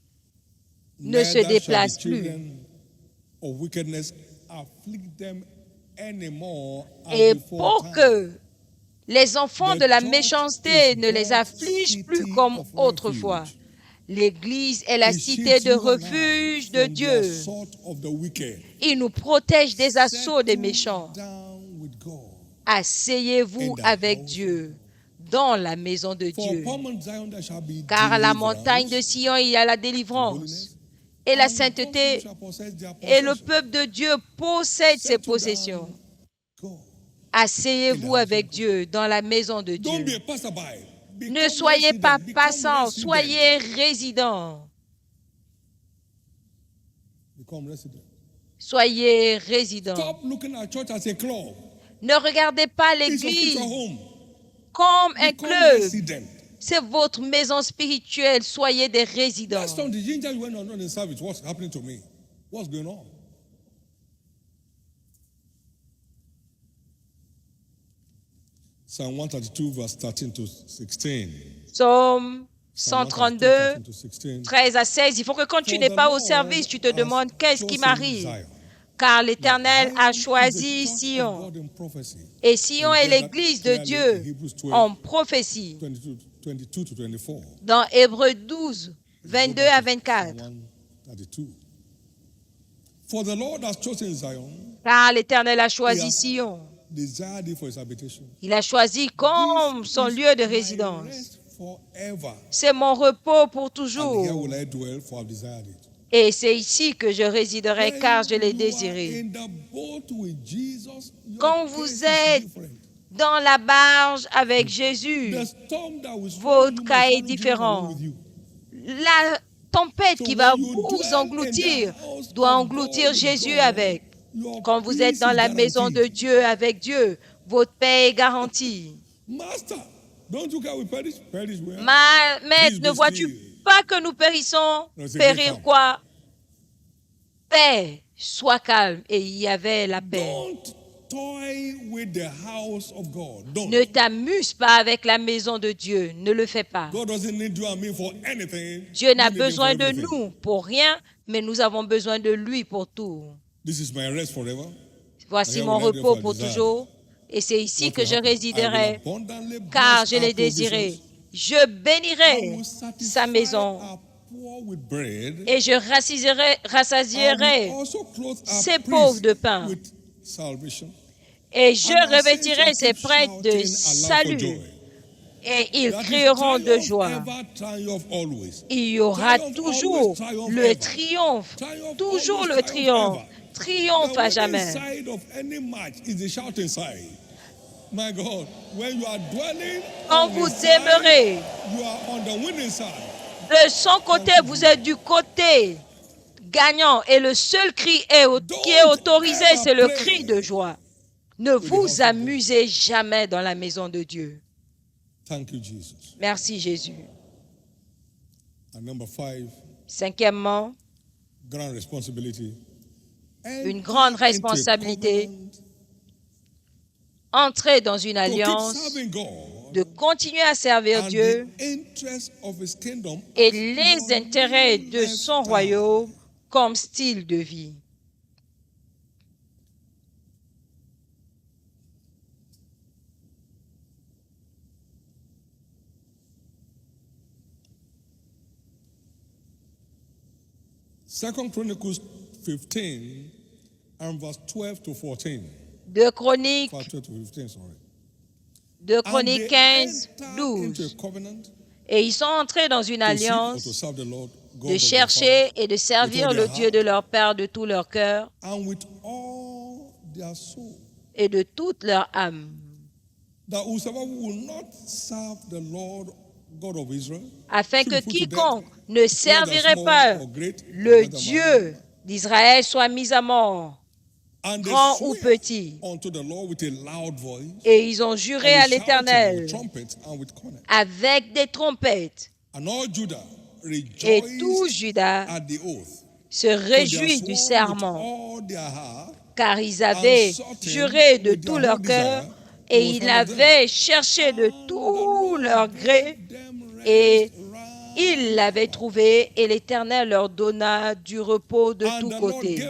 ne se Neither shall the déplacent plus. children of wickedness afflict them anymore as Et before pour time. que les enfants The de la church méchanceté is ne les God's affligent plus city comme of autrefois. refuge. L'Église est la It cité shields de you and I refuge de from the Dieu. assault of the wicked. Il nous protège des assauts des Settle méchants. down with God. Asseyez-vous in the avec house of Dieu dans la maison de For Dieu. upon Mount Zion there shall be Car à la deliverance, montagne de Sion, il y a la délivrance holiness, et la and God's people sainteté, shall possess their et le possession. peuple de Dieu possède ses Settle possessions. down, God. Asseyez-vous avec Dieu dans la maison de Don't be Dieu. a passerby. Ne Become soyez pas resident. Become passants, resident. soyez résidents. Become resident. Soyez résidents. Stop looking at church as a club. Ne regardez pas It's your l'Église spiritual home. comme un Become club. resident. C'est votre maison spirituelle. Soyez des résidents. Based on the ginger you went on in the service, what's happening to me? What's going on? Psalm 132, verse 13 to 16. Psaume Psalm 132, 13 to 16. 13 à 16. Il faut que quand tu n'es pas au service, tu te demandes qu'est-ce qui m'arrive. Car l'Éternel a choisi Sion. Et Sion est l'église de Dieu en prophétie. 22 to 24. Dans Hébreux 12, 22 à 24. 32. For the Lord has chosen Zion, Car l'Éternel a choisi Sion. desired it for his habitation. Il a choisi comme This son is lieu de my résidence. rest forever. C'est mon repos pour And here toujours. will I dwell, for I've desired it. Et c'est ici que je résiderai car je l'ai When you are désiré. in the boat with Jesus, your Quand case vous is êtes different. dans la barge avec Jésus, The storm that will swallow votre you cas must est swallow Jesus différent. along with you. La tempête So qui va when you vous dwell engloutir in the house doit of engloutir God with Jésus God, avec. your Quand vous peace êtes dans is la maison de guaranteed. Dieu avec Dieu, votre paix est garantie. Master, don't you care we perish? Perish where? Maître, Peace ne be vois-tu still. pas que nous périssons? Non, c'est Périr calme. quoi? Paix, sois calme. Et il y avait la paix. Don't toy with the house of God. Don't. Ne t'amuse pas avec la maison de Dieu. Ne le fais pas. God doesn't need you and me for anything. Dieu n'a We need him besoin for de everything. nous pour rien, mais nous avons besoin de lui pour tout. This is my rest forever. Voici Here mon will I dwell repos for pour desire. toujours. Et c'est ici What que will je happen? I will résiderai, abundantly car bless je our l'ai désiré. provisions. Je I bénirai will satisfy sa maison our poor with bread. et je I rassasierai will also clothe our ses priests pauvres de pain. with salvation. Et je And our revêtirai saints ses shall keep prêtres de shouting aloud for salut. joy. Et ils That is crieront de triumph joie. ever, triumph always. Il y aura Triumph toujours always, triumph le ever. triomphe. Triumph Toujours always, le triumph triomphe. ever. Triomphe The à winning jamais. side of any match is the shouting side. My God, when you are dwelling Quand on vous his side, aimerez you are on the winning side. de son côté, vous êtes du côté gagnant. Et le seul cri qui est autorisé, c'est le cri de joie. Ne vous amusez jamais dans la maison de Dieu. Thank you, Jesus. Merci Jésus. And number 5, Cinquièmement, une grande responsabilité, entrer dans une alliance, de continuer à servir Dieu et les intérêts de son royaume comme style de vie. Second Chronicles 15 and verse 12 to 14. 2 Chroniques 15, 12. Et ils sont entrés dans une alliance de chercher et de servir le Dieu de leur Père de tout leur cœur et de toute leur âme. Afin que quiconque ne servirait pas le Dieu d'Israël soit mis à mort, grand ou petit. Et ils ont juré à l'Éternel avec des trompettes. Et tout Juda se réjouit du serment, car ils avaient juré de tout leur cœur et ils l'avaient cherché de tout leur gré et ils l'avaient trouvé et l'Éternel leur donna du repos de tous côtés.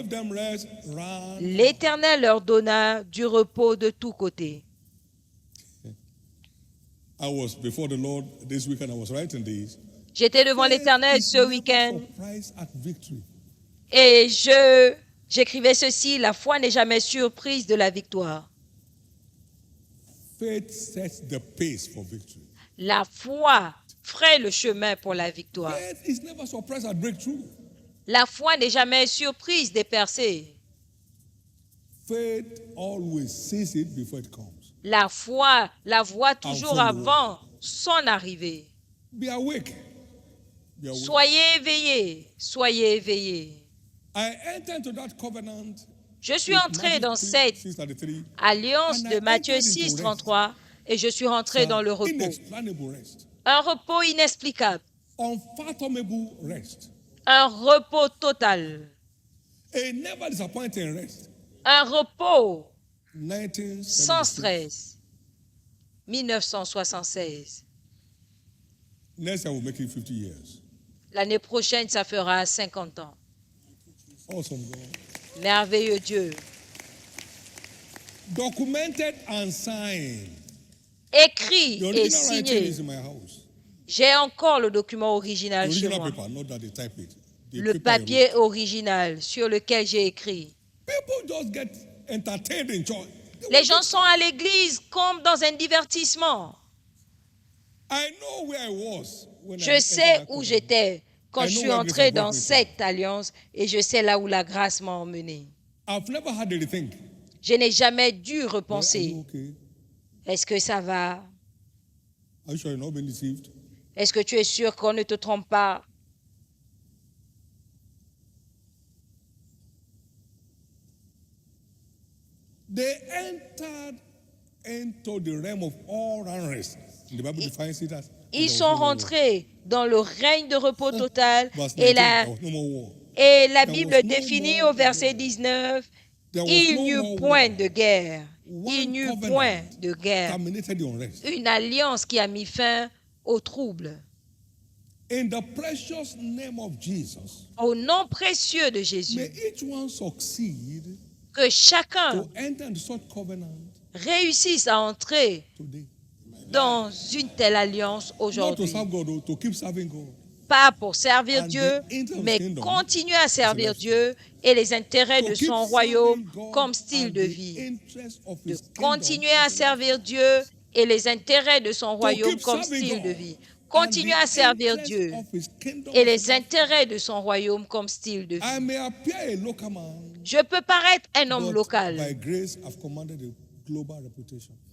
L'Éternel leur donna du repos de tous côtés. J'étais devant l'Éternel ce week-end et j'écrivais ceci: la foi n'est jamais surprise de la victoire. La foi ferait le chemin pour la victoire. La foi n'est jamais surprise des percées. La foi la voit toujours avant son arrivée. Soyez éveillés, soyez éveillés. Je suis entré dans cette alliance de Matthieu 6, 33 et je suis rentré dans le repos. Un repos inexplicable. Un repos total. Un repos sans stress. 1976. L'année prochaine, ça fera 50 ans. Merveilleux Dieu. Écrit et signé. J'ai encore le document original chez moi. Le papier original sur lequel j'ai écrit. Les gens sont à l'église comme dans un divertissement. Je sais où j'étais quand je suis entré dans cette alliance et je sais là où la grâce m'a emmené. Je n'ai jamais dû repenser. Est-ce que ça va? Est-ce que tu es sûr qu'on ne te trompe pas? Ils sont rentrés dans le règne de repos total et la Bible définit au verset 19, il n'y eut point de guerre. Il n'y eut point de guerre. Une alliance qui a mis fin au trouble. Au nom précieux de Jésus, que chacun réussisse à entrer dans une telle alliance aujourd'hui. Pas pour servir Dieu, mais continuer à servir Dieu et les intérêts de son royaume comme style de vie. De continuer à servir Dieu et les intérêts de son royaume comme style de vie. Continuer à servir Dieu et les intérêts de son royaume comme style de vie. Je peux paraître un homme local,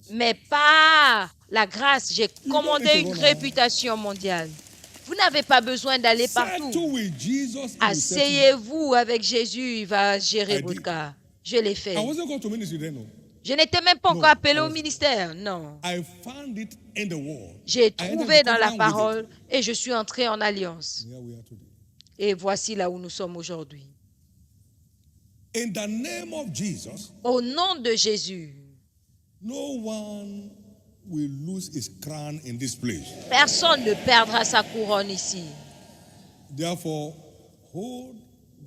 mais par la grâce, j'ai commandé une réputation mondiale. Vous n'avez pas besoin d'aller partout. Asseyez-vous avec Jésus, il va gérer votre cas. Je l'ai fait. Je n'étais même pas encore appelé au ministère, non. J'ai trouvé dans la parole et je suis entré en alliance. Et voici là où nous sommes aujourd'hui. In the name of Jesus, au nom de Jésus, no one will lose his crown in this place. Personne ne perdra sa couronne ici. Therefore, hold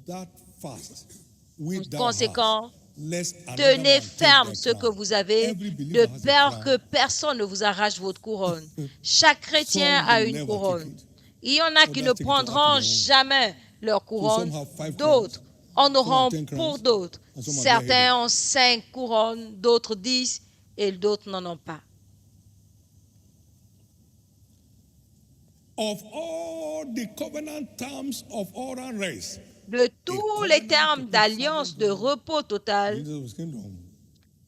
that fast with Par conséquent, heart, lest tenez ferme ce que vous avez, de peur que personne ne vous arrache votre couronne. Chaque chrétien a une couronne. Il y en a qui ne prendront jamais leur couronne. D'autres en auront pour d'autres. Certains ont 5 couronnes, d'autres 10 et d'autres n'en ont pas. Of all the covenant terms of oral rest, de tous les termes d'alliance de repos total,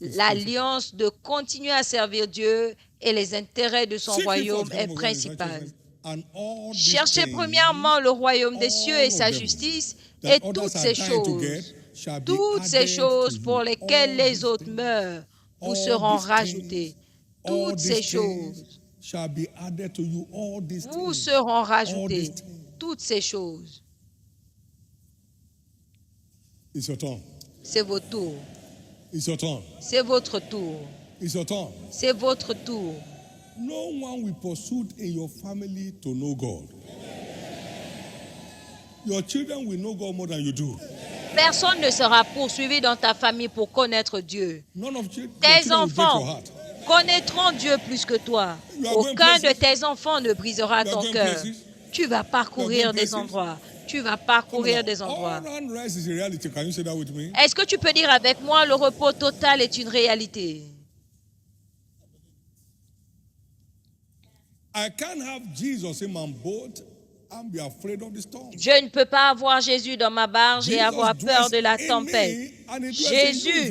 l'alliance de continuer à servir Dieu et les intérêts de son royaume est principale. Cherchez premièrement le royaume des cieux et sa justice, et toutes ces choses pour lesquelles les autres meurent vous seront rajoutées. Toutes ces choses vous seront rajoutées. Toutes ces choses. C'est votre tour. C'est votre tour. C'est votre tour. No one will pursue in your family to know God. Your children will know God more than you do. Personne ne sera poursuivi dans ta famille pour connaître Dieu. Tes enfants connaîtront Dieu plus que toi. Aucun de tes enfants ne brisera ton cœur. Tu vas parcourir des endroits. Tu vas parcourir des endroits. Est-ce que tu peux dire avec moi, le repos total est une réalité? Je ne peux pas avoir Jésus dans ma barge et avoir peur de la tempête. Jésus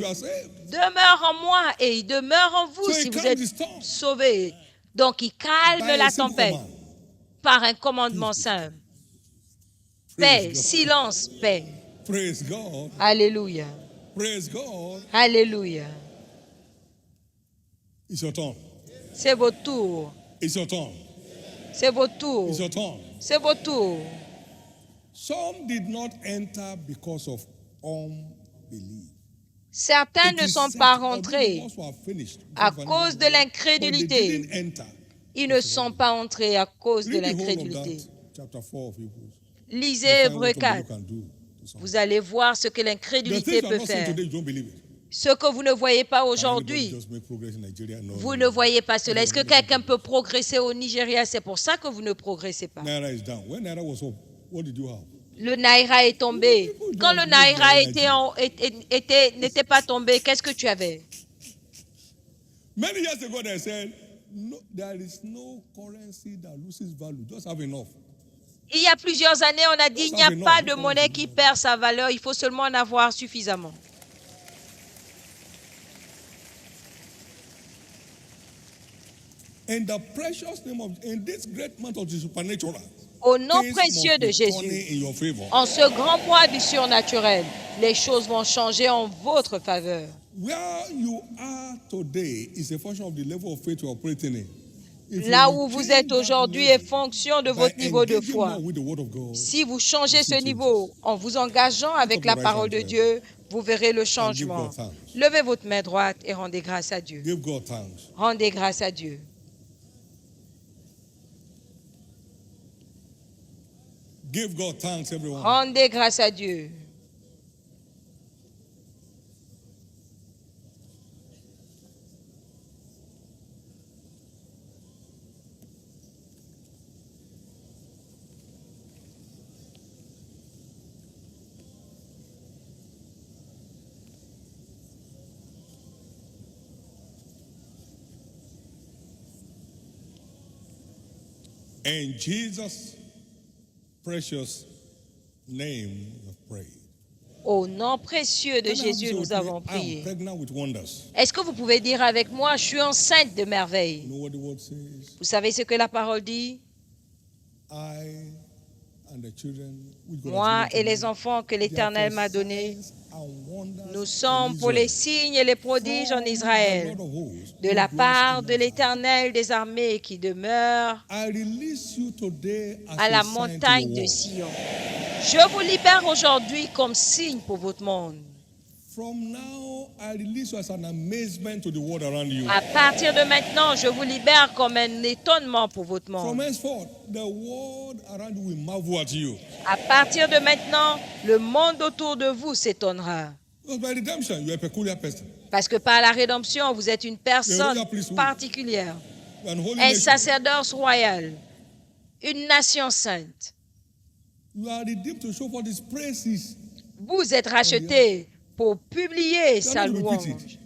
demeure en moi et il demeure en vous si vous êtes sauvés. Donc, il calme la tempête par un commandement simple. Paix, silence, paix. Alléluia. Alléluia. C'est votre tour. C'est votre tour. C'est votre tour. Certains ne sont pas rentrés à cause de l'incrédulité. Ils ne sont pas entrés à cause de l'incrédulité. Lisez Hébreux 4. Vous allez voir ce que l'incrédulité peut faire. Ce que vous ne voyez pas aujourd'hui, vous ne voyez pas cela. Est-ce que quelqu'un peut progresser au Nigeria? C'est pour ça que vous ne progressez pas. Le Naira est tombé. Quand le Naira n'était pas tombé, qu'est-ce que tu avais? Il y a plusieurs années, on a dit il n'y a pas de monnaie qui perd sa valeur, il faut seulement en avoir suffisamment. Au nom précieux de Jésus, en ce grand mois du surnaturel, les choses vont changer en votre faveur. Là où vous êtes aujourd'hui est fonction de votre niveau de foi. Si vous changez ce niveau en vous engageant avec la parole de Dieu, vous verrez le changement. Levez votre main droite et rendez grâce à Dieu. Rendez grâce à Dieu. Rendez grâce à Dieu. In Jesus' precious name we have prayed. Au nom précieux de Jésus, nous avons prié. Est-ce que vous pouvez dire avec moi, je suis enceinte de merveilles? Vous savez ce que la parole dit? Moi et les enfants que l'Éternel m'a donnés, nous sommes pour les signes et les prodiges en Israël, de la part de l'Éternel des armées qui demeure à la montagne de Sion. Je vous libère aujourd'hui comme signe pour votre monde. From now, I release you as an amazement to the world around you. À partir de maintenant, je vous libère comme un étonnement pour votre From monde. henceforth, the world around you will marvel at you. À partir de maintenant, le monde autour de vous s'étonnera. Because by redemption, you are a peculiar person. Parce que par la rédemption, vous êtes une personne particulière, You are an holy un nation. sacerdoce royal, une nation sainte. You are redeemed to show forth his praises. Vous êtes rachetés pour publier sa louange.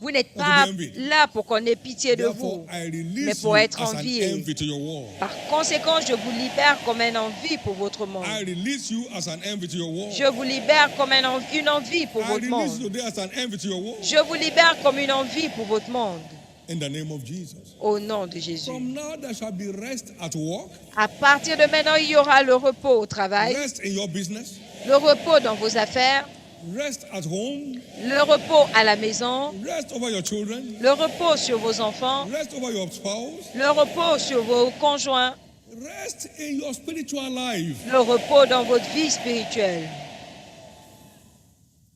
Vous n'êtes pas là pour qu'on ait pitié de Therefore, vous, I mais release pour you être as an envié. envy to your world. Par conséquent, je vous libère comme un envie pour votre monde. I release you as an envy to your world. Je vous libère comme une envie pour I votre release monde. you today as an envy to your world. Je vous libère comme une envie pour votre monde. In the name of Jesus. Au nom de Jésus. From now, there shall be rest at work, À partir de maintenant, il y aura le repos au travail, rest in your business, le repos dans vos affaires, rest at home, le repos à la maison, rest over your children, le repos sur vos enfants, rest over your spouse, le repos sur vos conjoints, rest in your spiritual life, le repos dans votre vie spirituelle,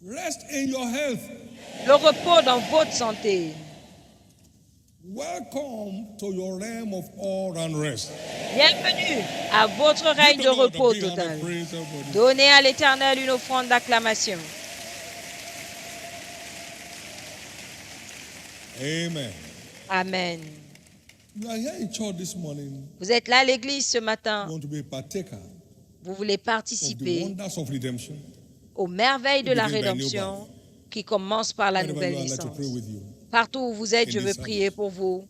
rest in your health. le repos dans votre santé. Welcome to your realm of all and rest. Bienvenue à votre règne Give de the Lord a repos big hand total. of praise, everybody. Donnez à l'Éternel une offrande d'acclamation. Amen. Amen. You are here in church this morning. Vous êtes là à l'église ce matin. You want to be a partaker Vous voulez of the participer wonders of redemption. aux merveilles de la Beginning by new rédemption qui commence par la Wherever nouvelle you are, I'd like to naissance. pray with you. Partout où vous êtes, In je veux this prier service. pour vous.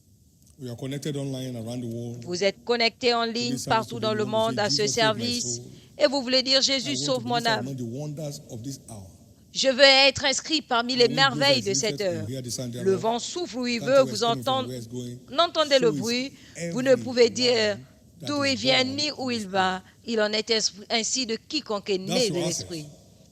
We are connected online around the world. Vous êtes connectés en ligne service partout to dans the le world, monde à say, ce Jesus, save my service soul. et vous voulez dire Jésus, I sauve want to mon be âme. among the wonders of this hour. Je veux être inscrit parmi les The wind merveilles blows de as cette it is, heure. you hear the sound Le thereof. vent souffle où il Can't veut, tell where vous it's coming from, entendez, where it's going. n'entendez le So is bruit, vous ne pouvez dire everyone that d'où is il vient born ni où of il the va. Il en est ainsi de quiconque est né your de access. l'esprit.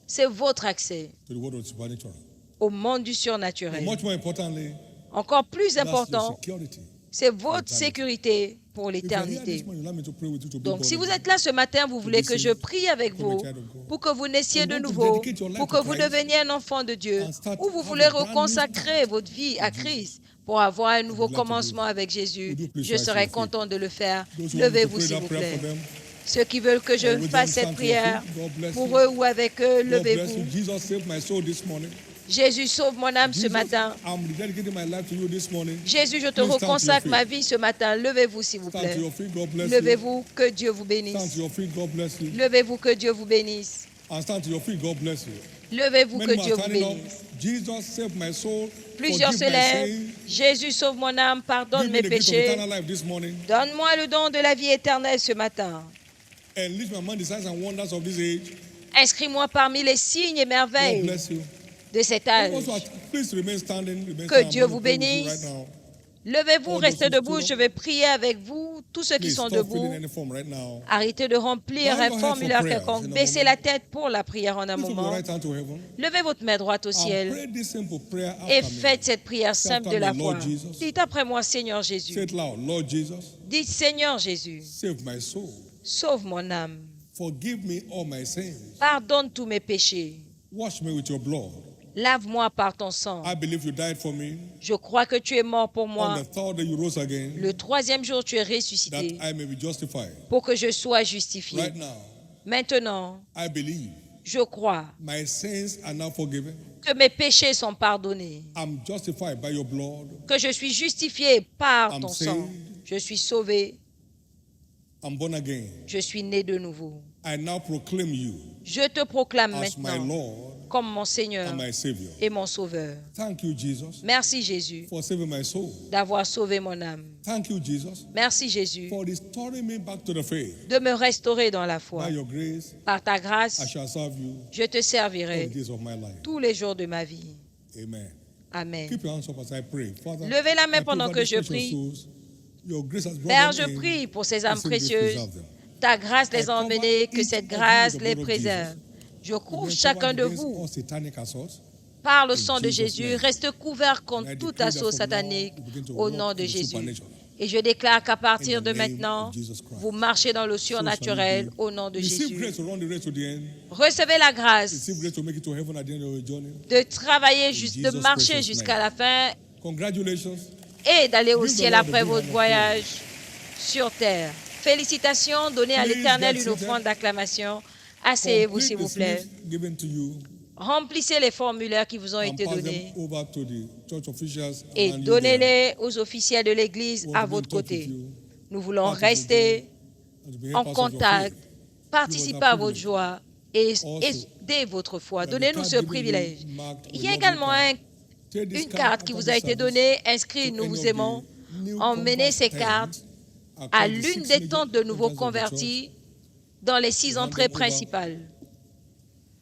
C'est votre accès To the world of the supernatural. au monde du But surnaturel. much more importantly, Encore plus that's your important, security. c'est votre Eternity. sécurité pour If you are here l'éternité. this morning, allow me to pray with you to be Donc, born si vous again. êtes là ce matin, vous voulez que je prie avec vous pour que vous naissiez de nouveau, pour que vous deveniez un enfant de Dieu, ou vous voulez reconsacrer votre vie à Christ pour avoir un nouveau commencement avec Jésus. Je serai content de le faire. Those who want me to Levez-vous, pray s'il that vous prayer plaît. for them, Ceux qui veulent que je with them, fasse cette stand to your prière feet. God bless pour you. eux ou avec eux, God bless levez-vous. you. Jesus saved my soul this morning. Jésus, sauve mon âme ce Jesus, matin. I'm rededicating my life to you this morning. Jésus, je te Please stand to your reconsacre feet. ma vie ce matin. Levez-vous, s'il vous Stand to plaît. your feet. God bless you. Levez-vous, que Dieu vous Stand bénisse. to your feet. God bless you. Levez-vous, que Dieu vous bénisse. And stand to your feet. God bless you. Levez-vous, Many que more Dieu are vous standing up. bénisse. Jesus saved my soul. Plusieurs Forgive se my lèvent. sins. Jésus, sauve mon âme, pardonne Give me mes the gift of péchés. eternal life this morning. Donne-moi le don de la vie éternelle ce matin. And leave me among the signs and wonders of this age. Inscris-moi parmi les signes et God merveilles bless you. de cet âge. Also, please remain standing. Remain Que standing. Dieu I'm vous going to pray with you bénisse. right now. Levez-vous, All restez those who debout. stood Je up. vais prier avec vous. Tous ceux qui Please sont stop debout, filling any form right now. arrêtez de remplir Bow your un head for formulaire prayers quelconque. in a Baissez moment. la tête pour la prière en un Lift up your moment. right hand to heaven. Levez votre main droite au And ciel pray this simple prayer et after me. faites cette prière simple de la after me, foi. Lord Jesus. Dites après moi, Seigneur Say Jésus. it loud. Lord Jesus, Dites, Seigneur Jésus, save my soul. sauve mon âme. Forgive me all my sins. Pardonne tous mes péchés. Wash me with your blood. Lave-moi par ton sang. I believe you died for me. Je crois que tu es mort pour On moi. the third day you rose again. Le troisième jour, tu es That ressuscité I may be justified. pour que je sois justifié. Right now, Maintenant, I believe je crois my sins are now forgiven. que mes péchés sont pardonnés, I'm justified by your blood. que je suis justifié par I'm ton saved. sang. Je suis sauvé, I'm born again. je suis né de nouveau. I now proclaim you Je te proclame as my maintenant Lord comme mon Seigneur and my Savior. et mon Sauveur. Thank you, Jesus, Merci Jésus for saving my soul. d'avoir sauvé mon âme. Thank you, Jesus, Merci Jésus for restoring me back to the faith. de me restaurer dans la foi. By your grace, Par ta I grâce, shall serve you je te all servirai the days of my life. tous les jours de ma vie. Amen. Amen. Keep your hands up as I pray. Father, Levez la main I pray pendant for que these je precious prie. souls. Your grace has brought Père, them je in. prie pour ces Your âmes saving grace précieuses. preserve them. Ta grâce les I a cover emmenés, que each cette of you grâce with the les blood of préserve. Jesus. Je couvre Remain chacun covered de against vous all satanic assaults. par le In sang de Jesus' Jésus. name. Reste couvert contre And I toute decree that assaut from now, satanique we begin to au walk nom in de the Jésus. supernatural. Et je déclare qu'à partir in the de name maintenant, of Jesus Christ. vous marchez dans le So shall surnaturel it be. au nom de Receive Jésus. grace to run the race to the end. Recevez la grâce Receive grace to make it to heaven at the end of your journey. de travailler, de Jesus marcher precious jusqu'à name. la fin Congratulations. et d'aller au Give the ciel Lord a après big votre hand of voyage sur terre. Félicitations, donnez à Please l'Éternel get une seated. offrande d'acclamation. Asseyez-vous, Complete s'il the vous plaît. slips given to you Remplissez les formulaires qui vous ont and été pass donnés them over to the church officials et around you there. donnez-les aux officiels de l'Église We want à to be in votre touch with côté. you, Nous voulons part of your rester joy, and to be en helpers of your contact, faith. participer that à votre privilege. joie et Also, aider votre foi. that the Donnez-nous card ce given you privilège. marked Il with y a love également you Take this une card carte qui after vous a this été service donnée, inscrit to Nous any vous of aimons. the new Emmenez ces converts cartes across à the l'une 6 des major tentes de nouveaux entrances of the church. convertis dans les 6 You hand entrées them over. principales.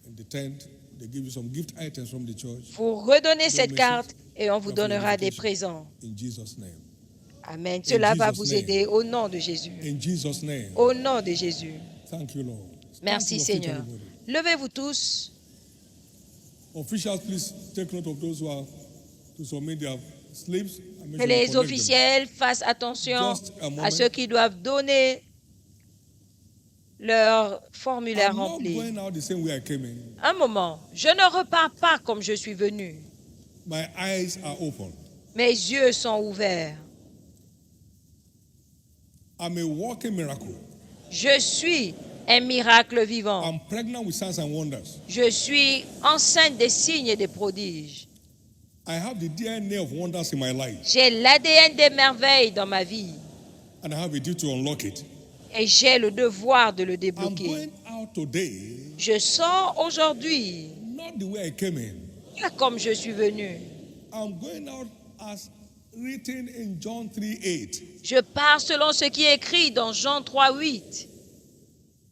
In the tent, they give you some gift items from the church. Vous redonnez cette message. carte et on vous Pray for donnera des edification. présents. In Jesus' name. Amen. Cela va Jesus' vous name. aider au nom de Jésus. In Jesus' name. Au nom de Jésus. Thank you, Lord. Merci Stand to your feet, Seigneur. everybody. Levez-vous tous. Officials, please take note of those who are to submit their slips. and make Que sure you les collect them. officiels fassent attention Just a moment. à ceux qui doivent donner leur formulaire I'm not rempli. going out the same way I came in. Un moment, je ne repars pas comme je suis venu. My eyes are open. Mes yeux sont ouverts. I'm a walking miracle. Je suis un miracle vivant. I'm pregnant with signs and wonders. Je suis enceinte des signes et des prodiges. I have the DNA of wonders in my life, J'ai l'ADN des merveilles dans ma vie and I have a duty to unlock it. et j'ai le devoir de le I'm débloquer. going out today, Je sors aujourd'hui, not the way I came in. pas comme je suis venu. I'm going out as written in John 3:8. Je pars selon ce qui est écrit dans Jean 3:8.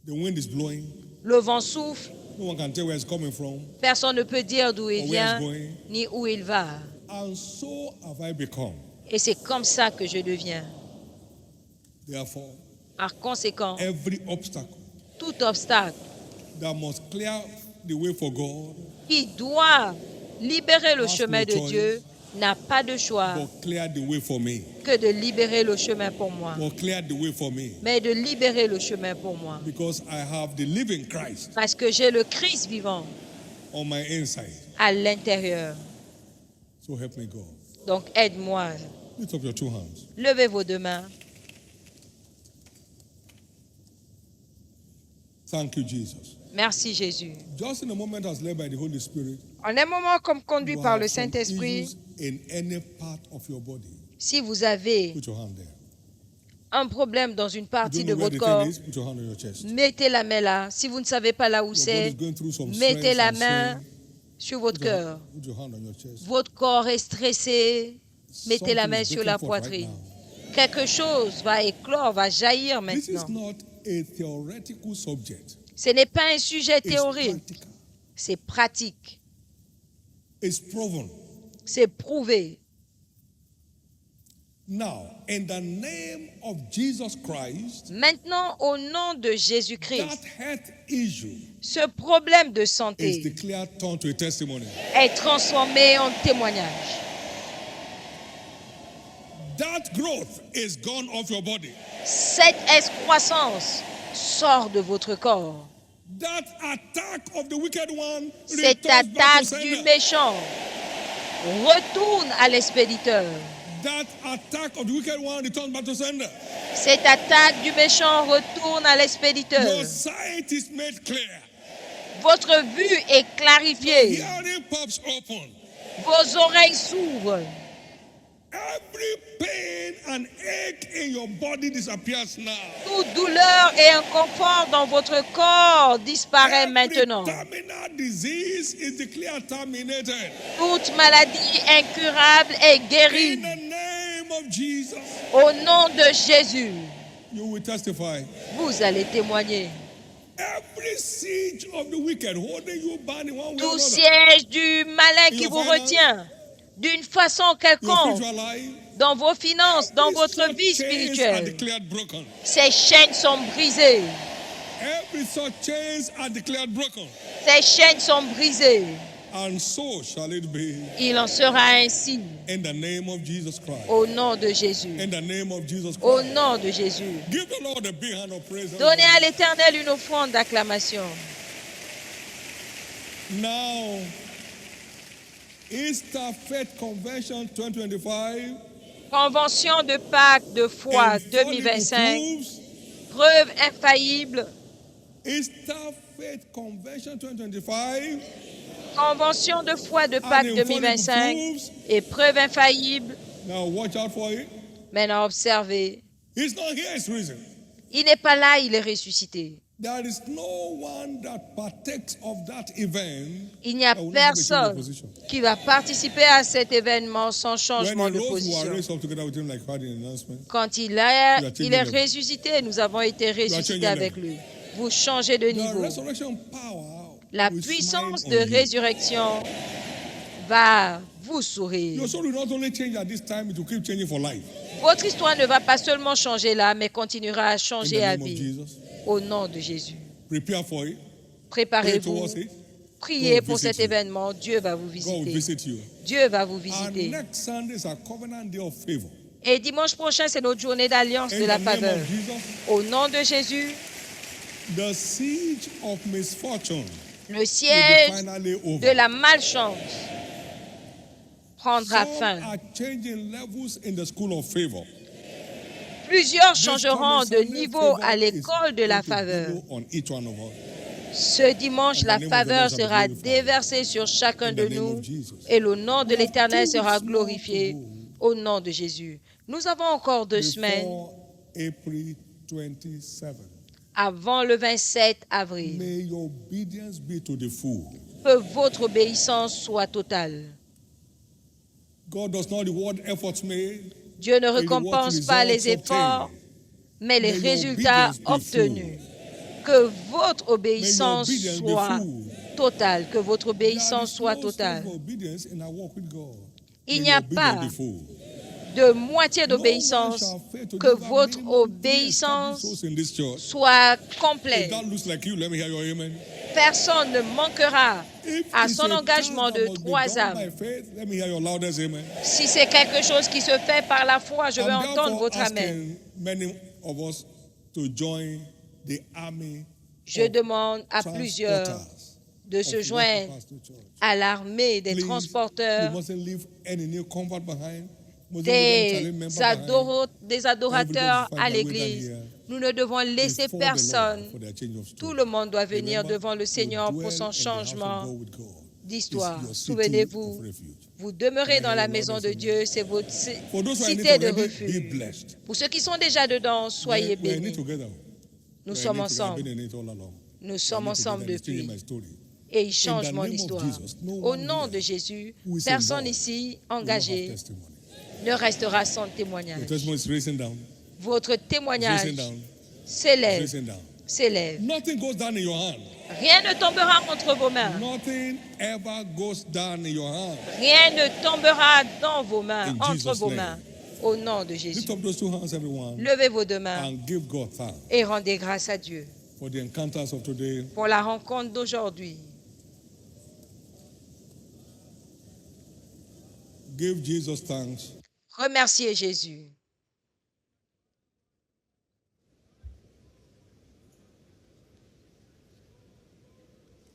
The wind is blowing. Le vent souffle, No one can tell where it's coming from. personne ne peut dire d'où il Or where vient it's going. ni où il va. And so have I become. Et c'est comme ça que je deviens. Therefore, Par conséquent, every obstacle tout obstacle that must clear the way for God qui doit libérer le Has chemin no de choice. Dieu n'a pas de choix will clear the way for me. que de libérer le chemin pour moi, Will clear the way for me. mais de libérer le chemin pour moi. Because I have the living Christ Parce que j'ai le Christ vivant on my inside. à l'intérieur. So help me God. Donc aide-moi. Lift up your two hands. Levez vos deux mains. Thank you, Jesus. Merci Jésus. Just in a moment as led by the Holy Spirit, En un moment comme conduit you par have le some Saint-Esprit, issues in any part of your body. si vous avez Put your hand there. un problème dans une You partie don't de know where votre the corps, thing is, put your hand on your chest. mettez la main là. Si vous ne savez pas là où Your body c'est, is going through some mettez stress la and main strain. sur votre cœur. Put your hand on your chest. Votre corps est stressé, mettez la Something main is sur la breaking forth right poitrine. now. Quelque chose va éclore, va jaillir This is maintenant. not a theoretical subject. Ce n'est pas un sujet It's théorique, practical. c'est pratique, It's proven. c'est prouvé. Now, in the name of Jesus Christ, Maintenant, au nom de that Jésus-Christ, health issue ce problème de is santé declared turned to a testimony. est transformé en témoignage. That growth is gone off your body. Cette excroissance sort de votre corps. That attack of the wicked one Cette returns back to attaque du sender. méchant retourne à l'expéditeur. That attack of the wicked one returns back to sender. Cette attaque du méchant retourne à l'expéditeur. Your sight is made clear. Votre vue est clarifiée. Hearing pops open. Vos oreilles s'ouvrent. Every pain and ache in your body disappears now. Toute douleur et inconfort dans votre corps disparaît Every maintenant. terminal disease is declared terminated. Toute maladie incurable est In guérie. the name of Jesus, Au nom de Jésus, you will testify. vous allez témoigner. Every siege of the wicked holding you bound in one way or Tout another. siège du malin qui Your vous finance, retient d'une façon Your quelconque spiritual life, dans vos finances, dans every votre such vie chains are spirituelle. declared broken. Ces chaînes sont brisées. Every such chains are declared broken. Ces chaînes sont brisées. And so shall it be. Il en sera ainsi. In the name of Jesus Christ. Au nom de Jésus. In the name of Jesus Christ. Au nom de Jésus. Give the Lord a big hand of praise. Donnez à l'Éternel une offrande d'acclamation. Now, Easter Faith Convention 2025. Convention de Pâques de foi 2025. Preuve infaillible. Easter Faith Convention 2025. Convention de foi de Pâques 2025 et preuve infaillible. Now watch out for it. Maintenant observez. He's not here, he's risen. Il n'est pas là, il est ressuscité. There is no one that partakes of that event. Il n'y a personne qui va participer à cet événement sans changement de position. Quand il est ressuscité, nous avons été ressuscités avec lui. Vous changez de niveau. La puissance de résurrection va vous sourire. Votre histoire ne va pas seulement changer là, mais continuera à changer à vie. Au nom de Jésus. Préparez-vous. Priez pour cet événement. Dieu va vous visiter. Dieu va vous visiter. Et dimanche prochain, c'est notre journée d'alliance de la faveur. Au nom de Jésus, le siège de la malchance prendra fin. Plusieurs changeront de niveau à l'école de la faveur. Ce dimanche, la faveur sera déversée sur chacun de nous et le nom de l'Éternel sera glorifié au nom de Jésus. Nous avons encore 2 semaines avant le 27 avril. Que votre obéissance soit totale. Dieu ne récompense pas les efforts, mais les résultats obtenus. Que votre obéissance soit totale. Que votre obéissance soit totale. Il n'y a pas de moitié d'obéissance. Que votre obéissance soit complète. Personne ne manquera à son engagement de 3 âmes. Si c'est quelque chose qui se fait par la foi, je veux entendre votre amen. Je demande à plusieurs de se joindre à l'armée des transporteurs, des adorateurs à l'Église. Nous ne devons laisser personne. Tout le monde doit venir devant le Seigneur pour son changement d'histoire. Souvenez-vous, vous demeurez dans la maison de Dieu, c'est votre cité de refuge. Pour ceux qui sont déjà dedans, soyez bénis. Nous sommes ensemble. Nous sommes ensemble depuis. Et il change mon histoire. Au nom de Jésus, personne ici engagé ne restera sans témoignage. Votre témoignage s'élève. Rien ne tombera entre vos mains. Rien ne tombera dans vos mains, entre vos mains. Au nom de Jésus. Levez vos 2 mains et rendez grâce à Dieu pour la rencontre d'aujourd'hui. Remerciez Jésus.